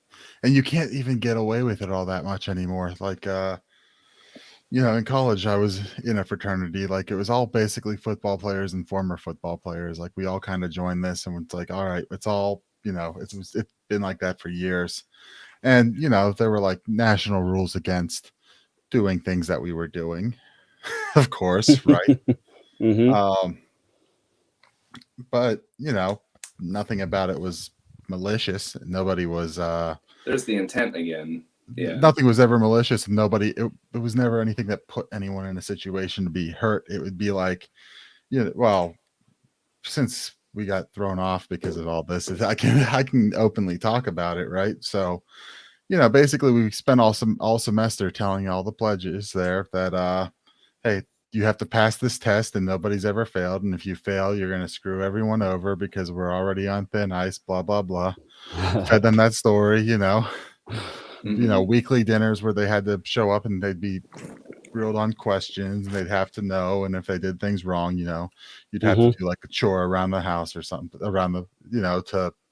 And you can't even get away with it all that much anymore. Like, in college, I was in a fraternity. Like, it was all basically football players and former football players. Like, we all kind of joined this, and it's like, all right, it's all, it's been like that for years. And, there were like national rules against doing things that we were doing, of course, right? But, nothing about it was malicious. Nobody was,
there's the intent again. Yeah.
Nothing was ever malicious, and it was never anything that put anyone in a situation to be hurt. It would be like, well, since we got thrown off because of all this, I can openly talk about it, right? So, basically we spent all semester telling all the pledges there that hey, you have to pass this test and nobody's ever failed, and if you fail, you're going to screw everyone over because we're already on thin ice, blah blah blah. Fed them that story, weekly dinners where they had to show up and they'd be grilled on questions and they'd have to know. And if they did things wrong, you'd have to do like a chore around the house or something around the,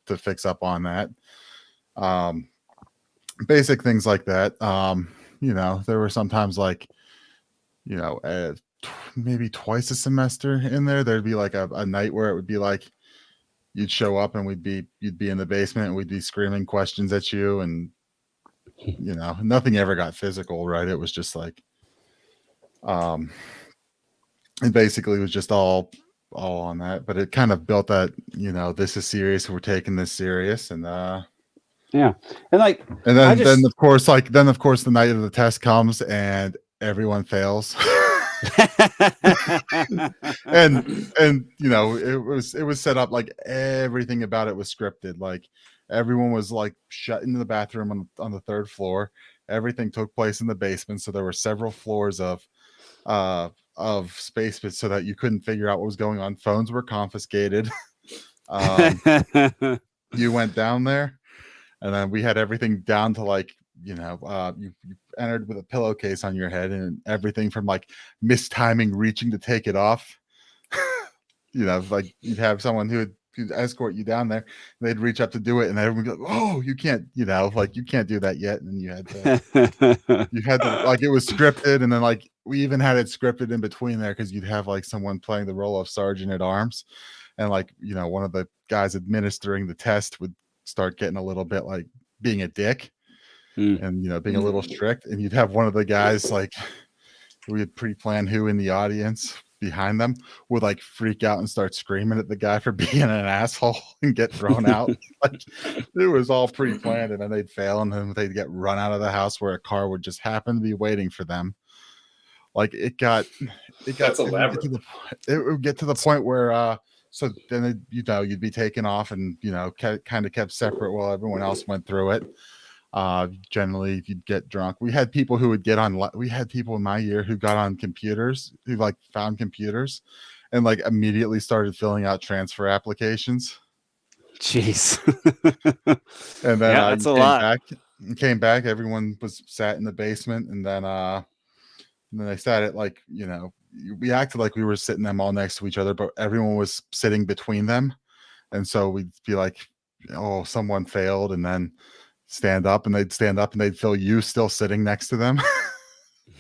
to fix up on that. Basic things like that. There were sometimes like, maybe twice a semester in there, there'd be like a night where it would be like, you'd show up and you'd be in the basement and we'd be screaming questions at you, and nothing ever got physical, right? It was just like, it basically was just all on that, but it kind of built that, this is serious. We're taking this serious. And,
yeah. And
then of course the night of the test comes and everyone fails. and it was set up like everything about it was scripted. Like everyone was like shut into the bathroom on the third floor. Everything took place in the basement, so there were several floors of space so that you couldn't figure out what was going on. Phones were confiscated. You went down there, and then we had everything down to like, you entered with a pillowcase on your head, and everything from like mistiming reaching to take it off. Like you'd have someone who'd escort you down there, and they'd reach up to do it, and everyone would go, oh, you can't, like you can't do that yet. And you had to like, it was scripted. And then like we even had it scripted in between there, because you'd have like someone playing the role of sergeant at arms, and like, one of the guys administering the test would start getting a little bit like being a dick. And being a little strict, and you'd have one of the guys like, we had pre-planned who in the audience behind them would like freak out and start screaming at the guy for being an asshole and get thrown out. Like it was all pre-planned, and then they'd fail, and then they'd get run out of the house where a car would just happen to be waiting for them. Like it got
That's elaborate.
It would get to the point where so then you'd be taken off and kind of kept separate while everyone else went through it. Generally, if you'd get drunk, we had people who would we had people in my year who got on computers, who like found computers and like immediately started filling out transfer applications.
Jeez.
And then
that's a lot.
Came back, everyone was sat in the basement, and then they sat at like, we acted like we were sitting them all next to each other, but everyone was sitting between them. And so we'd be like, oh, someone failed, and then stand up, and they'd feel you still sitting next to them.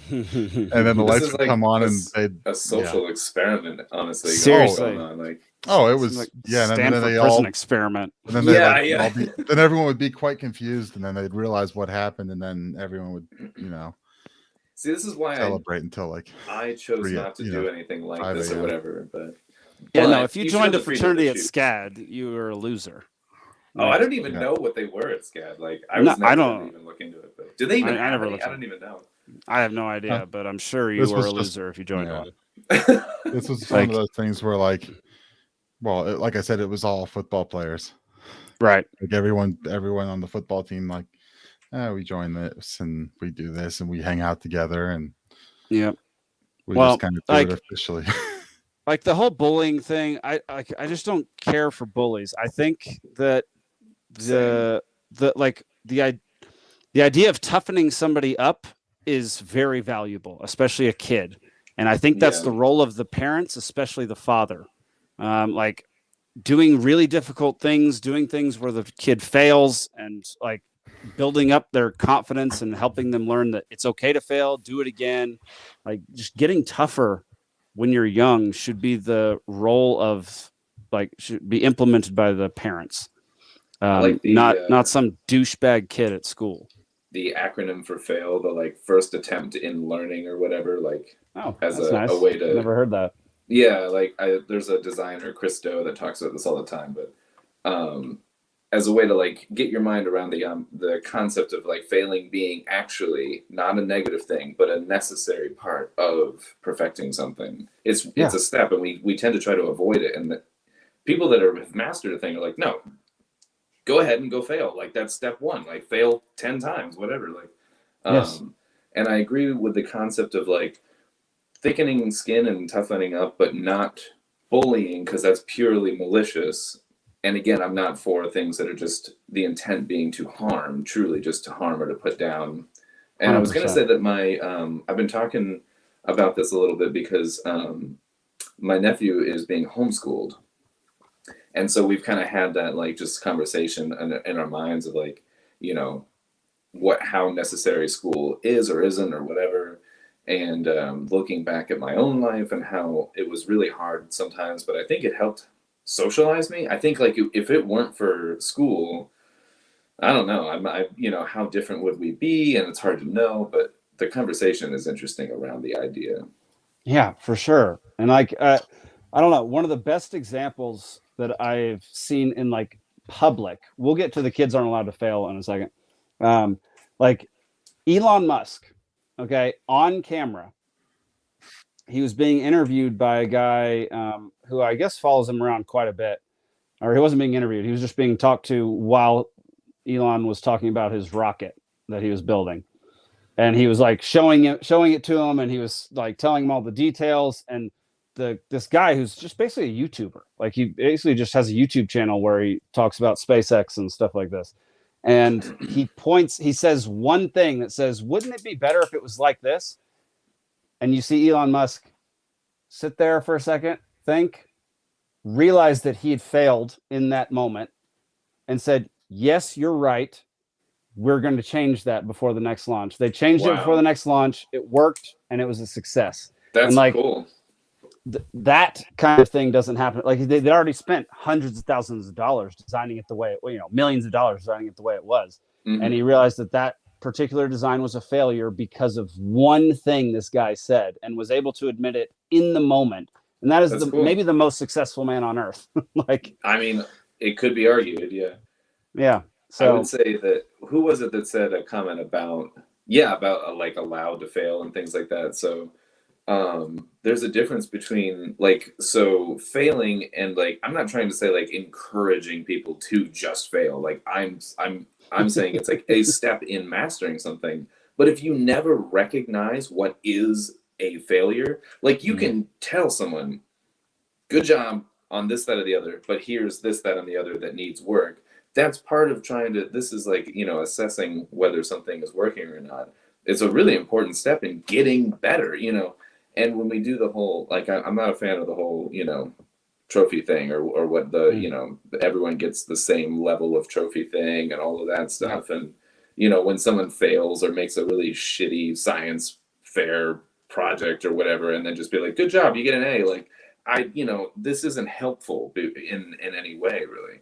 And then the lights would come on, and they'd
a social experiment, honestly.
Seriously.
It was
like
and
then they all experiment.
And then then everyone would be quite confused, and then they'd realize what happened, and then everyone would,
see, this is why
celebrate until like
I chose not to do anything like this or whatever. But
if you joined a fraternity at SCAD, you were a loser.
Oh, I don't even know what they were at SCAD. Like I was never going to even look into it. But do they even have any? I don't even know.
I have no idea, but I'm sure you were a loser if you joined one.
This was one of those things where like, well, like I said, it was all football players.
Right.
Like everyone on the football team, like, we join this and we do this and we hang out together, and
we
just kind of do it officially.
Like the whole bullying thing, I just don't care for bullies. I think that the idea of toughening somebody up is very valuable, especially a kid. And I think that's the role of the parents, especially the father. Like doing really difficult things, doing things where the kid fails, and like building up their confidence and helping them learn that it's okay to fail, do it again. Like just getting tougher when you're young should be the role of, like, should be implemented by the parents. Not some douchebag kid at school.
The acronym for fail, the like first attempt in learning or whatever, like as
nice.
a way to.
Never heard that.
Yeah, like there's a designer, Chris Do, that talks about this all the time, but as a way to like get your mind around the concept of like failing being actually not a negative thing, but a necessary part of perfecting something. It's a step, and we tend to try to avoid it. And the people that have mastered a thing are like, no, go ahead and go fail. Like that's step one. Like fail 10 times, whatever. Like, and I agree with the concept of like thickening skin and toughening up, but not bullying, because that's purely malicious. And again, I'm not for things that are just the intent being to harm, truly just to harm or to put down. And 100%. I was going to say that I've been talking about this a little bit because my nephew is being homeschooled. And so we've kind of had that like just conversation in our minds of like, you know, how necessary school is or isn't or whatever. And looking back at my own life and how it was really hard sometimes, but I think it helped socialize me. I think like if it weren't for school, I don't know, you know, how different would we be? And it's hard to know, but the conversation is interesting around the idea.
Yeah, for sure. And like, I don't know, one of the best examples that I've seen in like public, we'll get to the kids aren't allowed to fail in a second. Like Elon Musk, okay, on camera, he was being interviewed by a guy who I guess follows him around quite a bit. Or he wasn't being interviewed. He was just being talked to while Elon was talking about his rocket that he was building. And he was like showing it to him, and he was like telling him all the details. And this guy who's just basically a YouTuber, like he basically just has a YouTube channel where he talks about SpaceX and stuff like this. And he says one thing that says, wouldn't it be better if it was like this? And you see Elon Musk sit there for a second, think, realize that he had failed in that moment, and said, yes, you're right. We're going to change that before the next launch. They changed it before the next launch. It worked, and it was a success.
That's
like,
cool.
That kind of thing doesn't happen. Like they already spent hundreds of thousands of dollars designing it the way millions of dollars designing it the way it was. Mm-hmm. And he realized that particular design was a failure because of one thing this guy said, and was able to admit it in the moment. And that is cool. Maybe the most successul man on earth. Like, I
mean, it could be argued. Yeah.
Yeah. So
I would say that, who was it that said a comment about like allowed to fail and things like that. So there's a difference between like, so failing and like, I'm not trying to say like encouraging people to just fail. Like I'm saying it's like a step in mastering something. But if you never recognize what is a failure, like you can tell someone, good job on this, that, or the other, but here's this, that, and the other that needs work. That's part of this is like, you know, assessing whether something is working or not. It's a really important step in getting better, you know. And when we do the whole, like, I'm not a fan of the whole, you know, trophy thing or what the, you know, everyone gets the same level of trophy thing and all of that stuff. Yeah. And, you know, when someone fails or makes a really shitty science fair project or whatever, and then just be like, good job, you get an A. Like, you know, this isn't helpful in any way, really.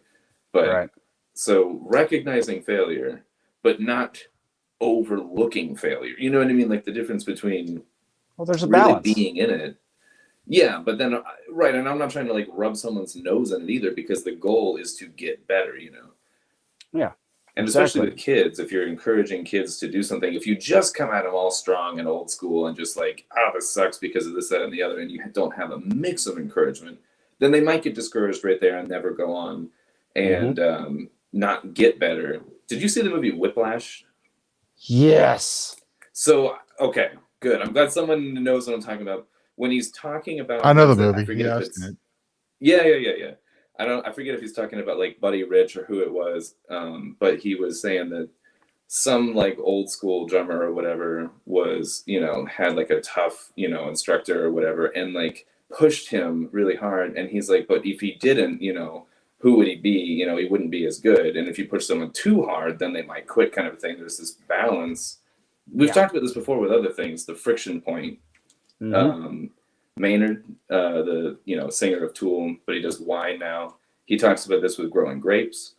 But so recognizing failure, but not overlooking failure. You know what I mean? Like the difference between
there's a balance
being in it. Yeah, but then and I'm not trying to like rub someone's nose in it either, because the goal is to get better, you know.
Yeah.
And especially with kids, if you're encouraging kids to do something, if you just come at them all strong and old school and just like, this sucks because of this, that, and the other, and you don't have a mix of encouragement, then they might get discouraged right there and never go on and not get better. Did you see the movie Whiplash?
Yes.
So, okay, good. I'm glad someone knows what I'm talking about. When he's talking about...
I know the movie. Yeah.
I forget if he's talking about like Buddy Rich or who it was, but he was saying that some like old school drummer or whatever was, had like a tough, instructor or whatever, and like pushed him really hard. And he's like, but if he didn't, who would he be? He wouldn't be as good. And if you push someone too hard, then they might quit, kind of thing. There's this balance. We've talked about this before with other things, the friction point. Maynard, the singer of Tool, but he does wine now. He talks about this with growing grapes.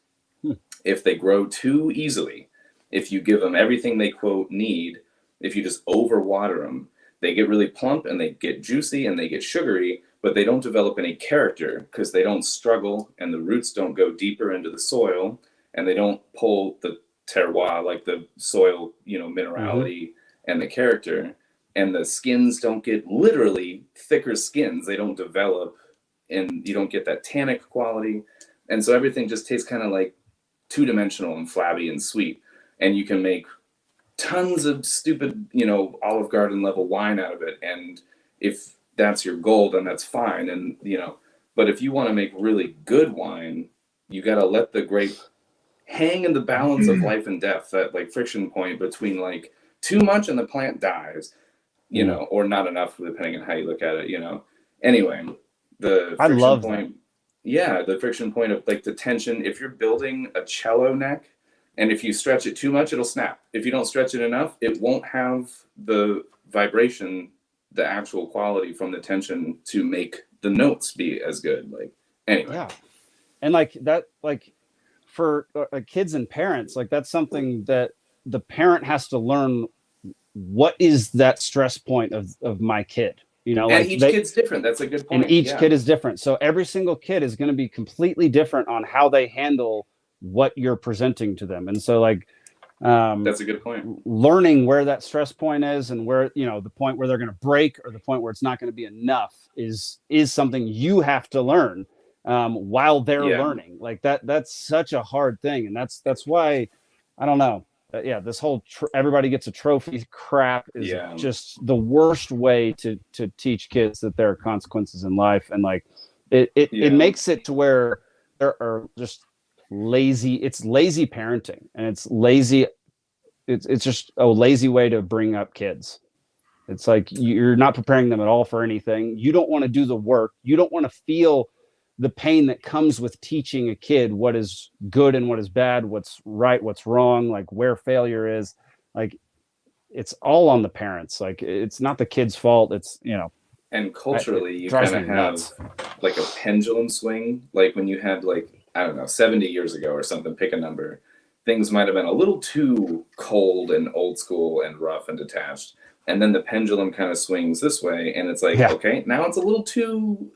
If they grow too easily, if you give them everything they quote need, if you just overwater them, they get really plump and they get juicy and they get sugary, but they don't develop any character because they don't struggle and the roots don't go deeper into the soil and they don't pull the terroir, like the soil, minerality and the character. And the skins don't get literally thicker skins. They don't develop and you don't get that tannic quality. And so everything just tastes kind of like two-dimensional and flabby and sweet. And you can make tons of stupid, Olive Garden level wine out of it. And if that's your goal, then that's fine. And, but if you want to make really good wine, you got to let the grape hang in the balance of life and death, that like friction point between like too much and the plant dies. Or not enough, depending on how you look at it, Anyway, the friction point, the friction point of like the tension, if you're building a cello neck and if you stretch it too much, it'll snap. If you don't stretch it enough, it won't have the vibration, the actual quality from the tension to make the notes be as good. Like, anyway.
Yeah. And like that, like for kids and parents, like that's something that the parent has to learn. What is that stress point of my kid?
And each kid's different. That's a good point.
And each kid is different. So every single kid is going to be completely different on how they handle what you're presenting to them. And so like,
that's a good point.
Learning where that stress point is and where, the point where they're going to break or the point where it's not going to be enough is something you have to learn while they're learning. Like that's such a hard thing. And that's why, I don't know. This whole everybody gets a trophy crap is just the worst way to teach kids that there are consequences in life. And like it makes it to where there are just it's lazy parenting and it's lazy. It's just a lazy way to bring up kids. It's like you're not preparing them at all for anything. You don't want to do the work. You don't want to feel the pain that comes with teaching a kid what is good and what is bad, what's right, what's wrong, like where failure is. Like it's all on the parents. Like it's not the kid's fault. It's,
and culturally you kind of have like a pendulum swing. Like when you had like, I don't know, 70 years ago or something, pick a number, things might've been a little too cold and old school and rough and detached. And then the pendulum kind of swings this way and it's like, okay, now it's a little too,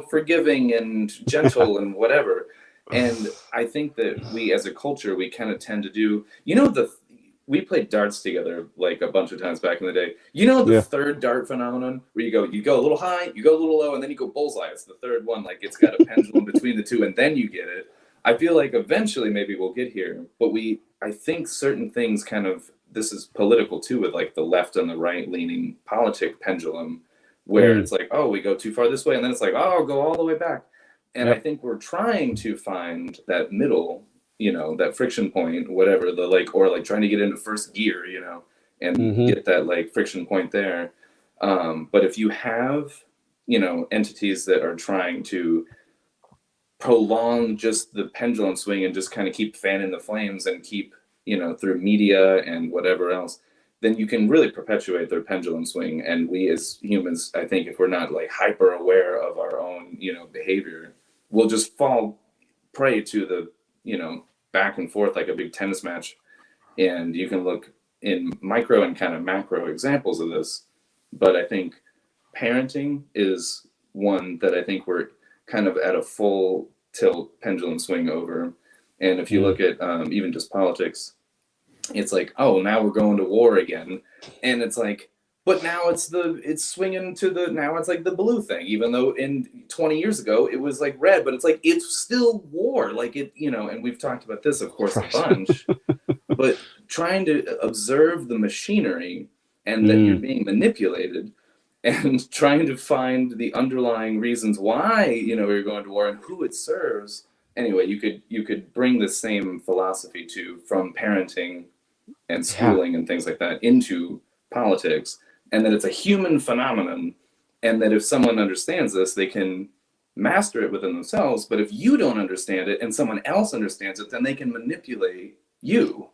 forgiving and gentle and whatever. And I think that we as a culture, we kind of tend to do, we played darts together like a bunch of times back in the day. The third dart phenomenon where you go a little high, you go a little low, and then you go bullseye. It's the third one. Like it's got a pendulum between the two and then you get it. I feel like eventually maybe we'll get here, but I think certain things kind of, this is political too, with like the left and the right leaning politic pendulum where it's like, oh, we go too far this way. And then it's like, oh, go all the way back. And I think we're trying to find that middle, that friction point, whatever or trying to get into first gear, and get that like friction point there. But if you have, entities that are trying to prolong just the pendulum swing and just kind of keep fanning the flames and keep, through media and whatever else, then you can really perpetuate their pendulum swing. And we as humans, I think if we're not like hyper aware of our own, behavior, we'll just fall prey to the, back and forth like a big tennis match. And you can look in micro and kind of macro examples of this. But I think parenting is one that I think we're kind of at a full tilt pendulum swing over. And if you look at even just politics, it's like, oh, now we're going to war again. And it's like, but now it's swinging to now it's like the blue thing, even though in 20 years ago, it was like red, but it's like, it's still war. Like it, and we've talked about this, of course, a bunch, but trying to observe the machinery and that you're being manipulated and trying to find the underlying reasons why, you know, we're going to war and who it serves. Anyway, you could bring the same philosophy from parenting and schooling and things like that into politics, and that it's a human phenomenon, and that if someone understands this, they can master it within themselves. But if you don't understand it and someone else understands it, then they can manipulate you.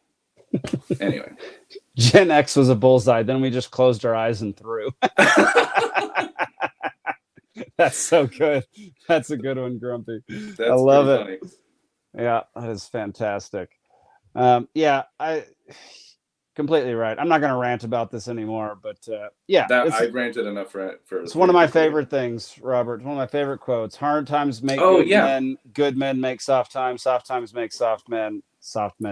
Anyway.
Gen X was a bullseye. Then we just closed our eyes and threw. That's so good. That's a good one, Grumpy. I love it.
Funny.
Yeah, that is fantastic. Yeah, I completely right. I'm not going to rant about this anymore, but yeah.
I ranted enough for
it's one of my favorite things, Robert. It's one of my favorite quotes. Hard times make good men make soft times make soft men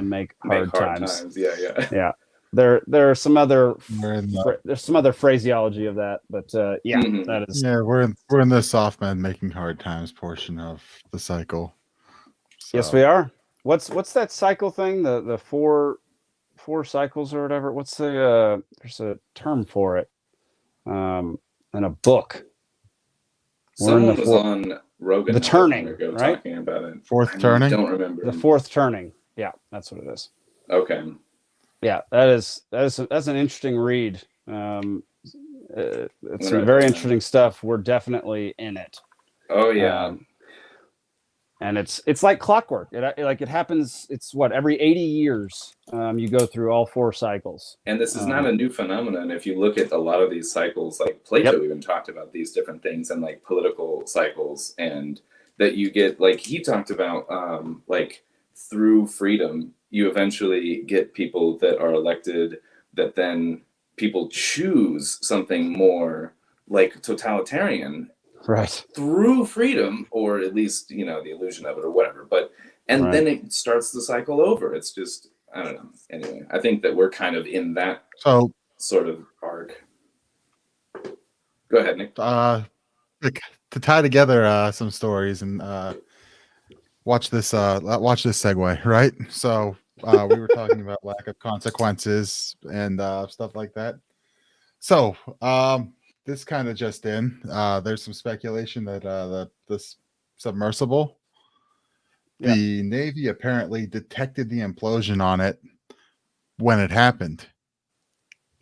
make hard times. Yeah. There are some other there's some other phraseology of that, but that is
we're in the soft men making hard times portion of the cycle. So.
Yes, we are. What's that cycle thing? The four cycles or whatever. What's the there's a term for it in a book.
Someone was on Rogan
the turning, right?
Talking about it.
Fourth turning.
Don't remember
the fourth turning. Yeah, that's what it is.
Okay.
Yeah, that's an interesting read. It's some very interesting stuff. We're definitely in it.
Oh yeah.
And it's like clockwork. It happens. It's every 80 years you go through all four cycles.
And this is not a new phenomenon. If you look at a lot of these cycles, like Plato even talked about these different things and like political cycles, and that you get, like he talked about, like through freedom, you eventually get people that are elected that then people choose something more like totalitarian.
Right.
Through freedom, or at least, you know, the illusion of it or whatever. But then it starts the cycle over. It's just, I don't know. Anyway, I think that we're kind of in that sort of arc. Go ahead, Nick.
To tie together some stories and watch this segue, right? So we were talking about lack of consequences and stuff like that. So this kind of just in. There's some speculation that the submersible, the Navy apparently detected the implosion on it when it happened,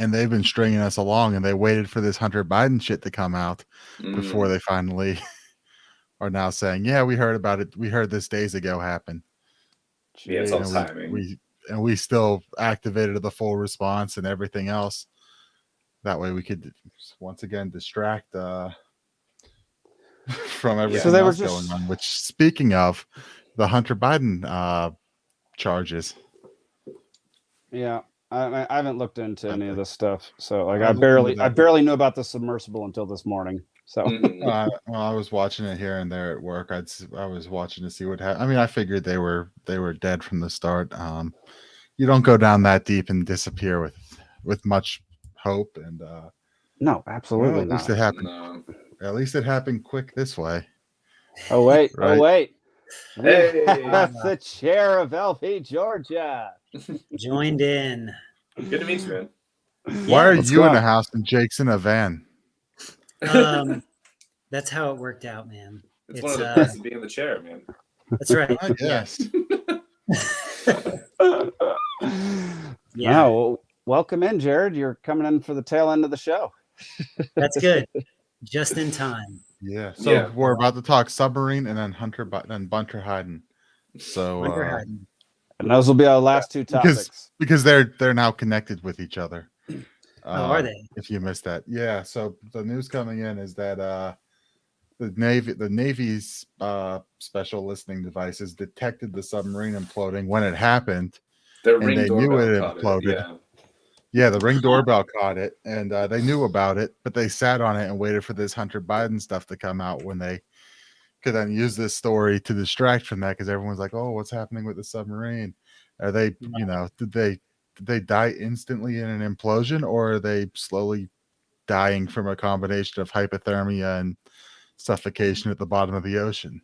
and they've been stringing us along, and they waited for this Hunter Biden shit to come out before they finally are now saying, "Yeah, we heard about it. We heard this days ago happen."
Yeah, it's all timing.
We still activated the full response and everything else. That way we could once again distract from everything else going on. Which, speaking of the Hunter Biden charges.
Yeah, I haven't looked into any of this stuff. So like I barely knew about the submersible until this morning. So
I was watching it here and there at work. I was watching to see what happened. I mean, I figured they were dead from the start. You don't go down that deep and disappear with much hope, and
no, absolutely
at least
not.
It happened. At least it happened quick this way.
Oh wait,
right?
Hey, the chair of LP Georgia
joined in.
Good to meet you, man.
Why are you in a house and Jake's in a van?
That's how it worked out, man.
It's one of the perks of being in the chair, man.
That's right.
Yes.
Yeah. Well, welcome in, Jared. You're coming in for the tail end of the show.
That's good. Just in time.
Yeah. So we're about to talk submarine and then Bunter Hidden. So
and those will be our last two topics.
Because they're now connected with each other.
Are they?
If you missed that. Yeah. So the news coming in is that the Navy's special listening devices detected the submarine imploding when it happened.
Their
and
ring
they knew it
imploded.
It. Yeah, the Ring doorbell caught it, and they knew about it, but they sat on it and waited for this Hunter Biden stuff to come out when they could then use this story to distract from that, because everyone's like, "Oh, what's happening with the submarine? Are they, did they die instantly in an implosion, or are they slowly dying from a combination of hypothermia and suffocation at the bottom of the ocean?"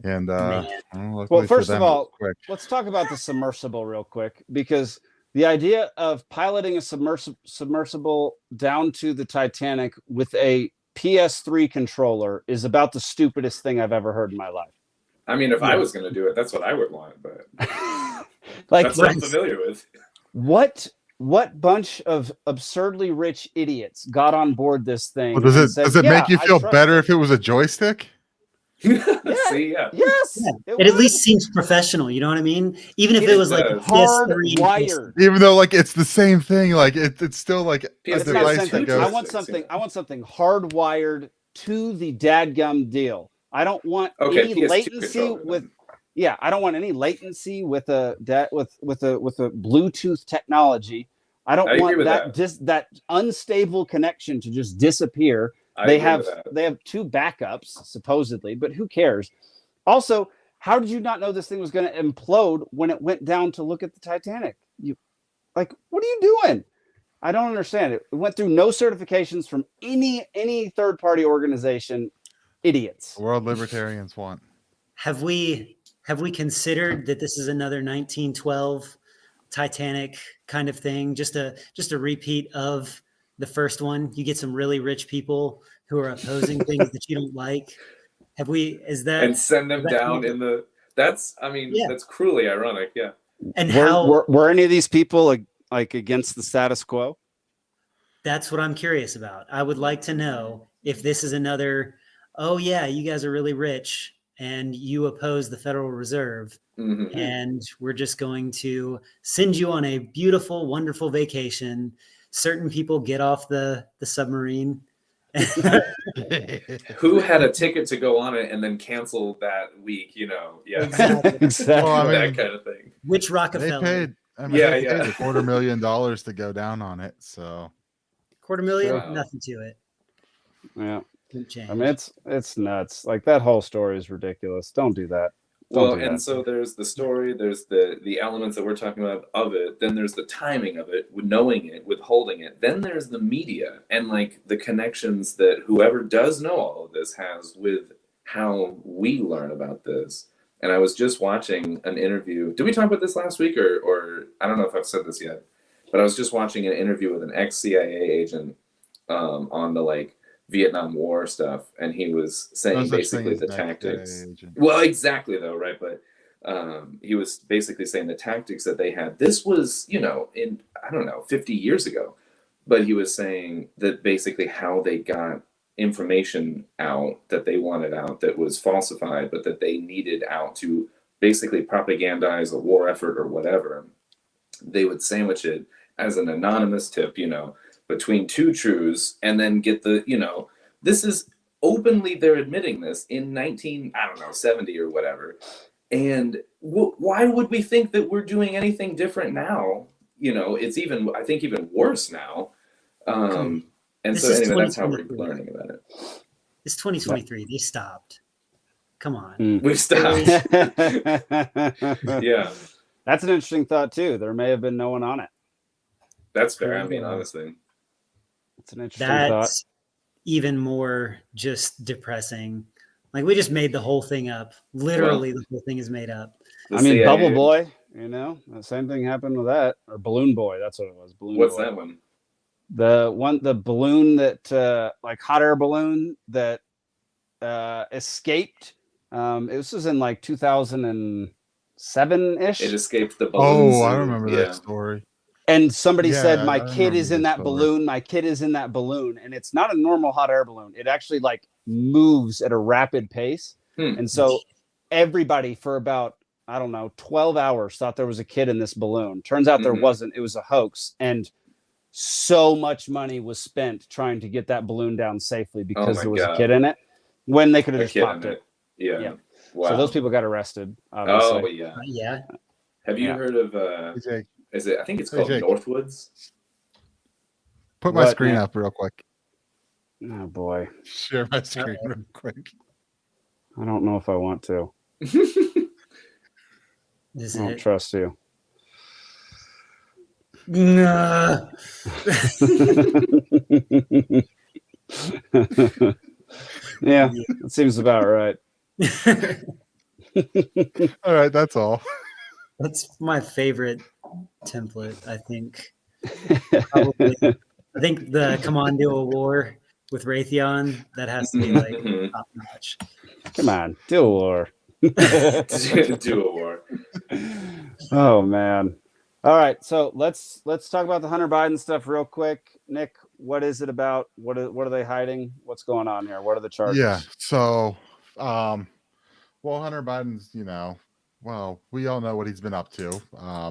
And
well, first of all, let's talk about the submersible real quick, because The idea of piloting a submersible down to the Titanic with a PS3 controller is about the stupidest thing I've ever heard in my life.
I mean, if I was going to do it, that's what I would want, but
Like,
that's what I'm familiar with.
What bunch of absurdly rich idiots got on board this thing?
Well, does
and
it
said,
make you
"I
feel
trust
better
it."
if it was a joystick?
See, yeah.
Yes,
Yeah. It at least seems professional. You know what I mean? Even if it was like
does.
hardwired.
Even though like it's the same thing, like it's still like a
It's
It's not the
device
same
that
thing.
goes.
I want something hardwired to the dadgum deal. I don't want
Okay,
any
PS2
latency
controller,
with.
then.
Yeah, I don't want any latency with a Bluetooth technology. I don't
I agree
want
with
that unstable connection to just disappear.
I
They
agree
have
with that.
they have 2 backups supposedly, but who cares? Also, how did you not know this thing was going to implode when it went down to look at the Titanic? What are you doing? I don't understand it. It went through no certifications from any third-party organization. Idiots.
The world libertarians want.
Have we considered that this is another 1912 Titanic kind of thing? Just a repeat of the first one. You get some really rich people who are opposing things that you don't like.
And send them down in the. That's cruelly ironic. Yeah.
And
were any of these people like against the status quo?
That's what I'm curious about. I would like to know if this is another, oh yeah, you guys are really rich and you oppose the Federal Reserve, and we're just going to send you on a beautiful, wonderful vacation. Certain people get off the submarine.
Who had a ticket to go on it and then cancel that week? Yeah,
Exactly.
Well,
that kind of thing.
Which Rockefeller?
They paid. They paid $250,000 to go down on it. So
$250,000,
Wow.
nothing to it.
Yeah.
Didn't change.
I mean, it's nuts. Like, that whole story is ridiculous. Don't do that.
So there's the story, there's the elements that we're talking about of it, then there's the timing of it, with knowing it, withholding it, then there's the media and like the connections that whoever does know all of this has with how we learn about this. And I was just watching an interview. Did we talk about this last week or I don't know if I've said this yet, but I was just watching an interview with an ex-CIA agent on the like Vietnam War stuff, and he was saying basically the tactics. Well, exactly though, right? But he was basically saying the tactics that they had. This was, in 50 years ago, but he was saying that basically how they got information out that they wanted out that was falsified, but that they needed out to basically propagandize a war effort or whatever. They would sandwich it as an anonymous tip, between 2 truths, and then get the, this is openly, they're admitting this in 70 or whatever. And why would we think that we're doing anything different now? It's even, I think, even worse now. And
This
so
is
anyway, that's how we're
2023.
learning about it.
It's 2023. They stopped. Come on.
We stopped. Yeah,
That's an interesting thought too. There may have been no one on it.
that's fair. I mean, honestly.
It's an interesting thought.
That's even more just depressing. Like, we just made the whole thing up. Literally, the whole thing is made up.
I mean, Bubble Boy, the same thing happened with that, or Balloon Boy. That's what it was.
What's that one?
The balloon that, like hot air balloon that escaped. This was in like 2007-ish.
It escaped the balloon.
Oh, I remember that story.
And somebody said,
I
my kid is in that
story.
balloon. My kid is in that balloon. And it's not a normal hot air balloon. It actually like moves at a rapid pace. And so everybody for about, 12 hours thought there was a kid in this balloon. Turns out there wasn't. It was a hoax. And so much money was spent trying to get that balloon down safely because there was a kid in it when they could have just popped it.
Yeah. Wow.
So those people got arrested, obviously.
Oh, yeah.
Yeah.
Have you heard of, is it, I think it's called Northwoods?
Put my screen up real quick.
Oh, boy.
Share my screen real quick.
I don't know if I want to. I don't trust you.
No.
Yeah, that seems about right.
All right, that's all.
That's my favorite template. I think probably. I think the Commando War with Raytheon, that has to be like top notch.
Come on, do a war.
Do a war.
Oh man. All right, so let's talk about the Hunter Biden stuff real quick. Nick, what is it about? What are they hiding? What's going on here? What are the charges?
Yeah. So, well, Hunter Biden's, well, we all know what he's been up to,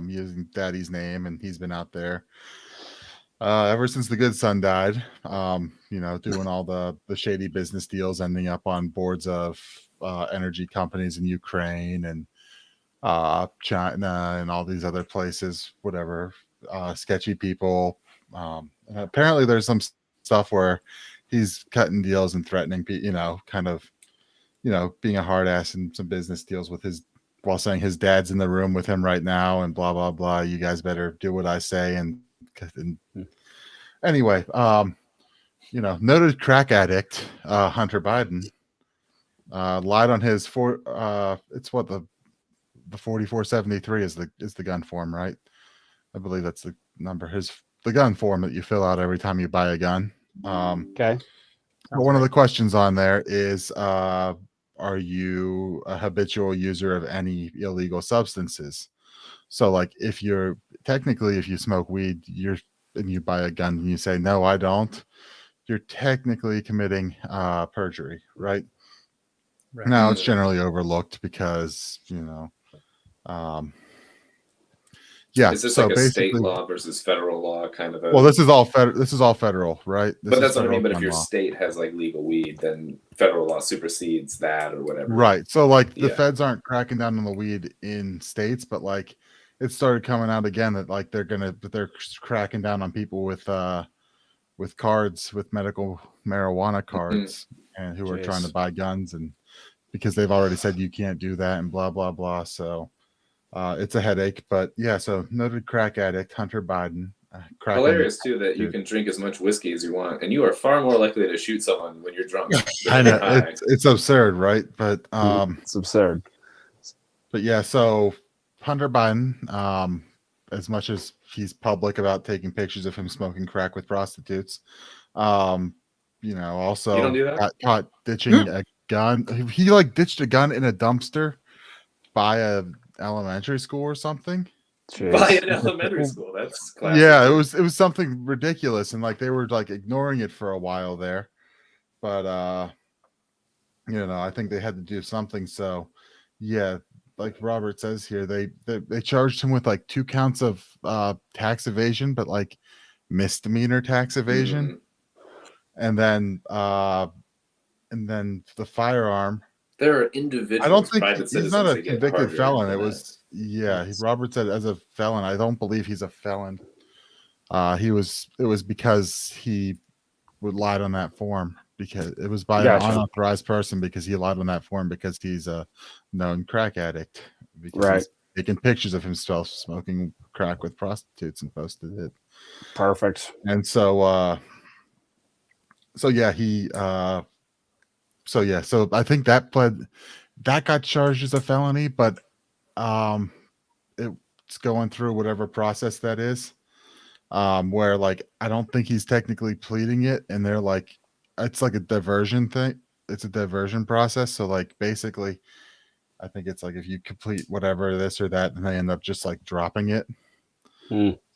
using daddy's name, and he's been out there ever since the good son died, doing all the shady business deals, ending up on boards of energy companies in Ukraine and China and all these other places, whatever, sketchy people. And apparently there's some stuff where he's cutting deals and threatening people, kind of, being a hard ass in some business deals with while saying his dad's in the room with him right now and blah, blah, blah. You guys better do what I say. And anyway, noted crack addict, Hunter Biden, lied on his it's what the 4473 is the gun form, right? I believe that's the number. The gun form that you fill out every time you buy a gun.
Okay.
One of the questions on there is, are you a habitual user of any illegal substances? So, like, if you smoke weed, and you buy a gun and you say, no, I don't, you're technically committing perjury, right? Now it's generally overlooked because, yeah.
Is this
so
like a state law versus federal law kind of a?
Well, this is all federal, right?
But that's what I mean. But if your state has like legal weed, then federal law supersedes that or whatever.
Right. So like the feds aren't cracking down on the weed in states, but like it started coming out again that like they're cracking down on people with cards, with medical marijuana cards, and who are trying to buy guns, and because they've already said you can't do that and blah blah blah. So it's a headache, but yeah. So noted crack addict Hunter Biden.
Hilarious too that you can drink as much whiskey as you want, and you are far more likely to shoot someone when you're drunk.
I know it's absurd, right? But
it's absurd.
But yeah, so Hunter Biden, as much as he's public about taking pictures of him smoking crack with prostitutes, also
you don't do that?
got caught ditching a gun. He like ditched a gun in a dumpster by a elementary school or something.
Jeez.
By an elementary school. That's classic.
Yeah, it was something ridiculous, and like they were like ignoring it for a while there, but I think they had to do something. So yeah, like Robert says here, they charged him with like 2 counts of tax evasion, but like misdemeanor tax evasion, and then the firearm.
There are individuals.
I don't think
he's
not a convicted felon. It was Robert said as a felon. I don't believe he's a felon. It was because he lied on that form, because it was by an unauthorized person, because he lied on that form because he's a known crack addict, because he's taking pictures of himself smoking crack with prostitutes and posted it.
Perfect.
And so I think that got charged as a felony, but it's going through whatever process that is, where like I don't think he's technically pleading it, and they're like, it's like a diversion thing. It's a diversion process. So like basically, I think it's like if you complete whatever this or that, and they end up just like dropping it.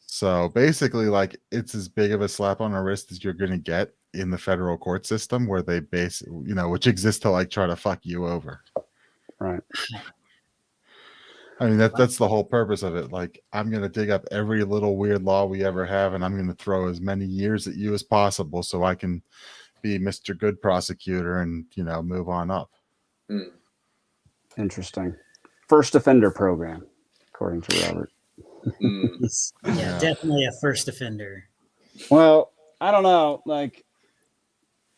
So basically, like it's as big of a slap on the wrist as you're gonna get in the federal court system, where they which exists to like try to fuck you over.
Right.
I mean, that's the whole purpose of it. Like, I'm going to dig up every little weird law we ever have, and I'm going to throw as many years at you as possible so I can be Mr. Good prosecutor and, move on up.
Interesting. First offender program, according to Robert.
Yeah, definitely a first offender.
Well, I don't know. Like,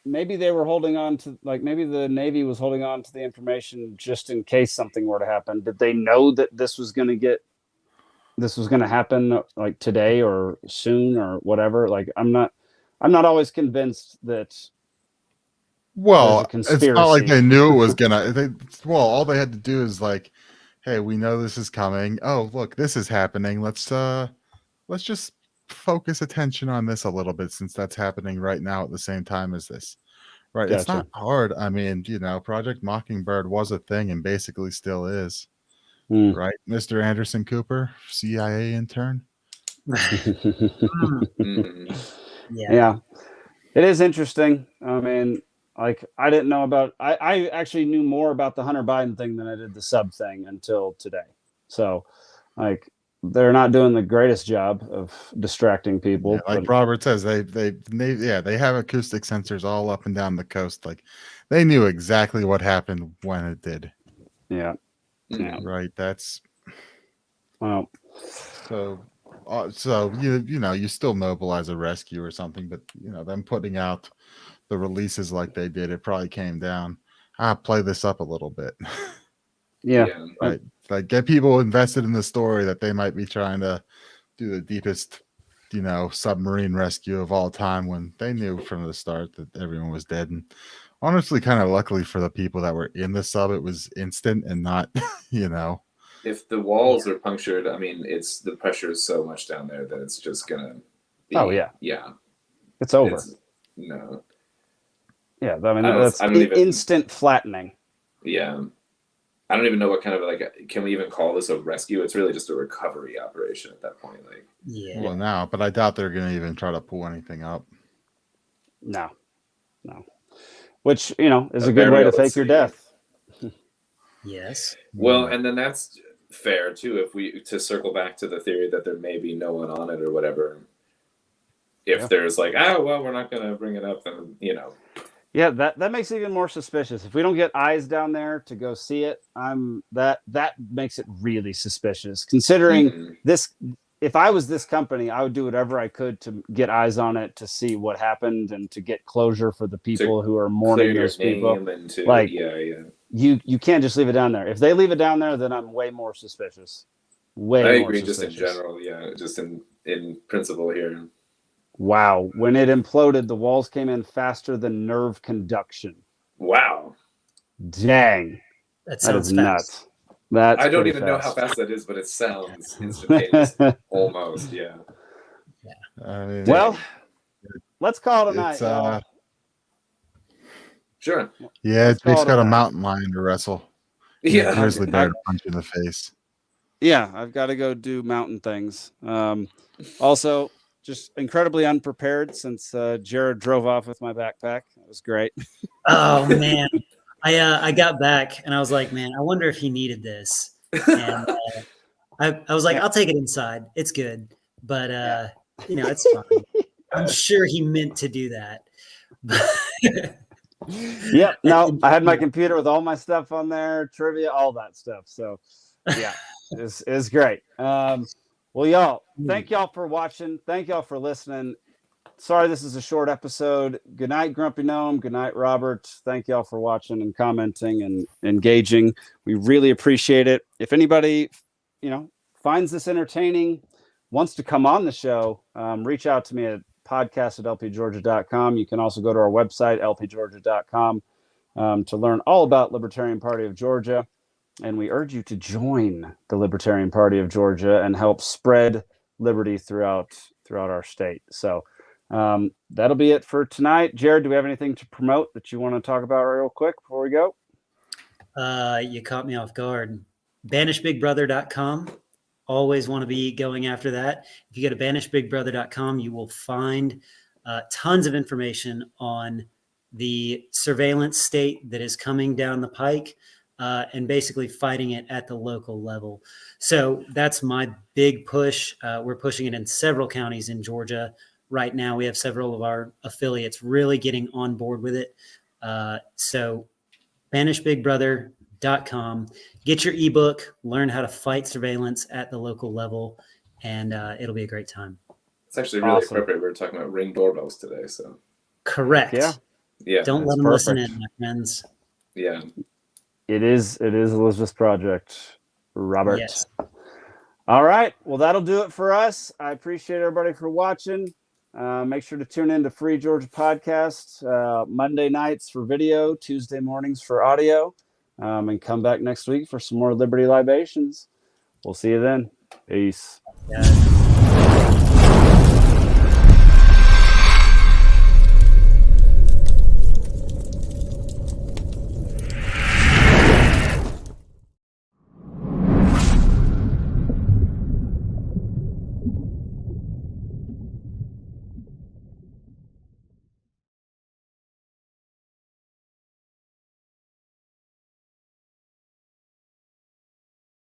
maybe they were holding on to, like, maybe the Navy was holding on to the information just in case something were to happen. Did they know that this was going to happen like today or soon or whatever? Like, I'm not always convinced that.
Well, it's not like they knew it was all they had to do is like, hey, we know this is coming. Oh, look, this is happening. Let's let's just focus attention on this a little bit, since that's happening right now at the same time as this. Right. It's
Gotcha.
not hard. I mean, Project Mockingbird was a thing and basically still is.
Mm.
Right, Mr. Anderson Cooper, CIA intern.
Yeah, it is interesting. I mean, like, I didn't know about. I actually knew more about the Hunter Biden thing than I did the sub thing until today. So, like, they're not doing the greatest job of distracting people.
Yeah, like Robert says, they have acoustic sensors all up and down the coast. Like, they knew exactly what happened when it did.
Yeah.
Yeah. Right. That's
well.
So you still mobilize a rescue or something, but them putting out the releases like they did, it probably came down. Play this up a little bit.
Yeah.
Right. Like, get people invested in the story that they might be trying to do the deepest, submarine rescue of all time, when they knew from the start that everyone was dead. And honestly, kind of luckily for the people that were in the sub, it was instant and not,
If the walls are punctured, I mean, the pressure is so much down there that it's just gonna be, yeah.
It's over.
No.
Yeah, I mean, that's instant flattening.
Yeah. I don't even know what kind of, can we even call this a rescue? It's really just a recovery operation at that point.
Yeah.
Well, now, but I doubt they're going to even try to pull anything up.
No. Which, is a good way to fake your death.
Yes.
Well, and then that's fair too. To circle back to the theory that there may be no one on it or whatever. If there's we're not going to bring it up, then,
Yeah, that makes it even more suspicious. If we don't get eyes down there to go see it, that makes it really suspicious. Considering this, if I was this company, I would do whatever I could to get eyes on it, to see what happened and to get closure for the people who are mourning those people. You can't just leave it down there. If they leave it down there, then I'm way more suspicious. I agree,
just in general, just in principle here.
Wow. When it imploded, the walls came in faster than nerve conduction.
Wow.
Dang.
That sounds
nuts. I
don't even know how fast that is, but it sounds instantaneous. Almost, yeah.
Well, let's call it a night.
Sure.
Yeah, Jake's got a mountain lion to wrestle.
Yeah.
Grizzly bear to punch in the face.
Yeah, I've got to go do mountain things. Also, just incredibly unprepared, since Jared drove off with my backpack. It was great.
Oh man, I got back and I was like, man, I wonder if he needed this. And I was like, I'll take it inside. It's good, but it's fine. I'm sure he meant to do that.
Yep. No, I had my computer with all my stuff on there, trivia, all that stuff. So yeah, it's great. Well, y'all, thank y'all for watching. Thank y'all for listening. Sorry, this is a short episode. Good night, Grumpy Gnome. Good night, Robert. Thank y'all for watching and commenting and engaging. We really appreciate it. If anybody, finds this entertaining, wants to come on the show, reach out to me at podcast@lpgeorgia.com. You can also go to our website, lpgeorgia.com, to learn all about Libertarian Party of Georgia. And we urge you to join the Libertarian Party of Georgia and help spread liberty throughout our state. So that'll be it for tonight. Jared, do we have anything to promote that you want to talk about real quick before we go?
You caught me off guard. banishbigbrother.com. Always want to be going after that. If you go to banishbigbrother.com, you will find tons of information on the surveillance state that is coming down the pike. And basically fighting it at the local level. So that's my big push. We're pushing it in several counties in Georgia. Right now, we have several of our affiliates really getting on board with it. So banishbigbrother.com. Get your ebook, learn how to fight surveillance at the local level, and it'll be a great time.
It's actually really appropriate. We were talking about Ring doorbells today. So
correct.
Yeah.
Don't let them listen in, my friends.
Yeah.
It is Elizabeth's project, Robert.
Yes.
All right. Well, that'll do it for us. I appreciate everybody for watching. Make sure to tune in to Free Georgia Podcast Monday nights for video, Tuesday mornings for audio, and come back next week for some more Liberty Libations. We'll see you then. Peace.
Yeah.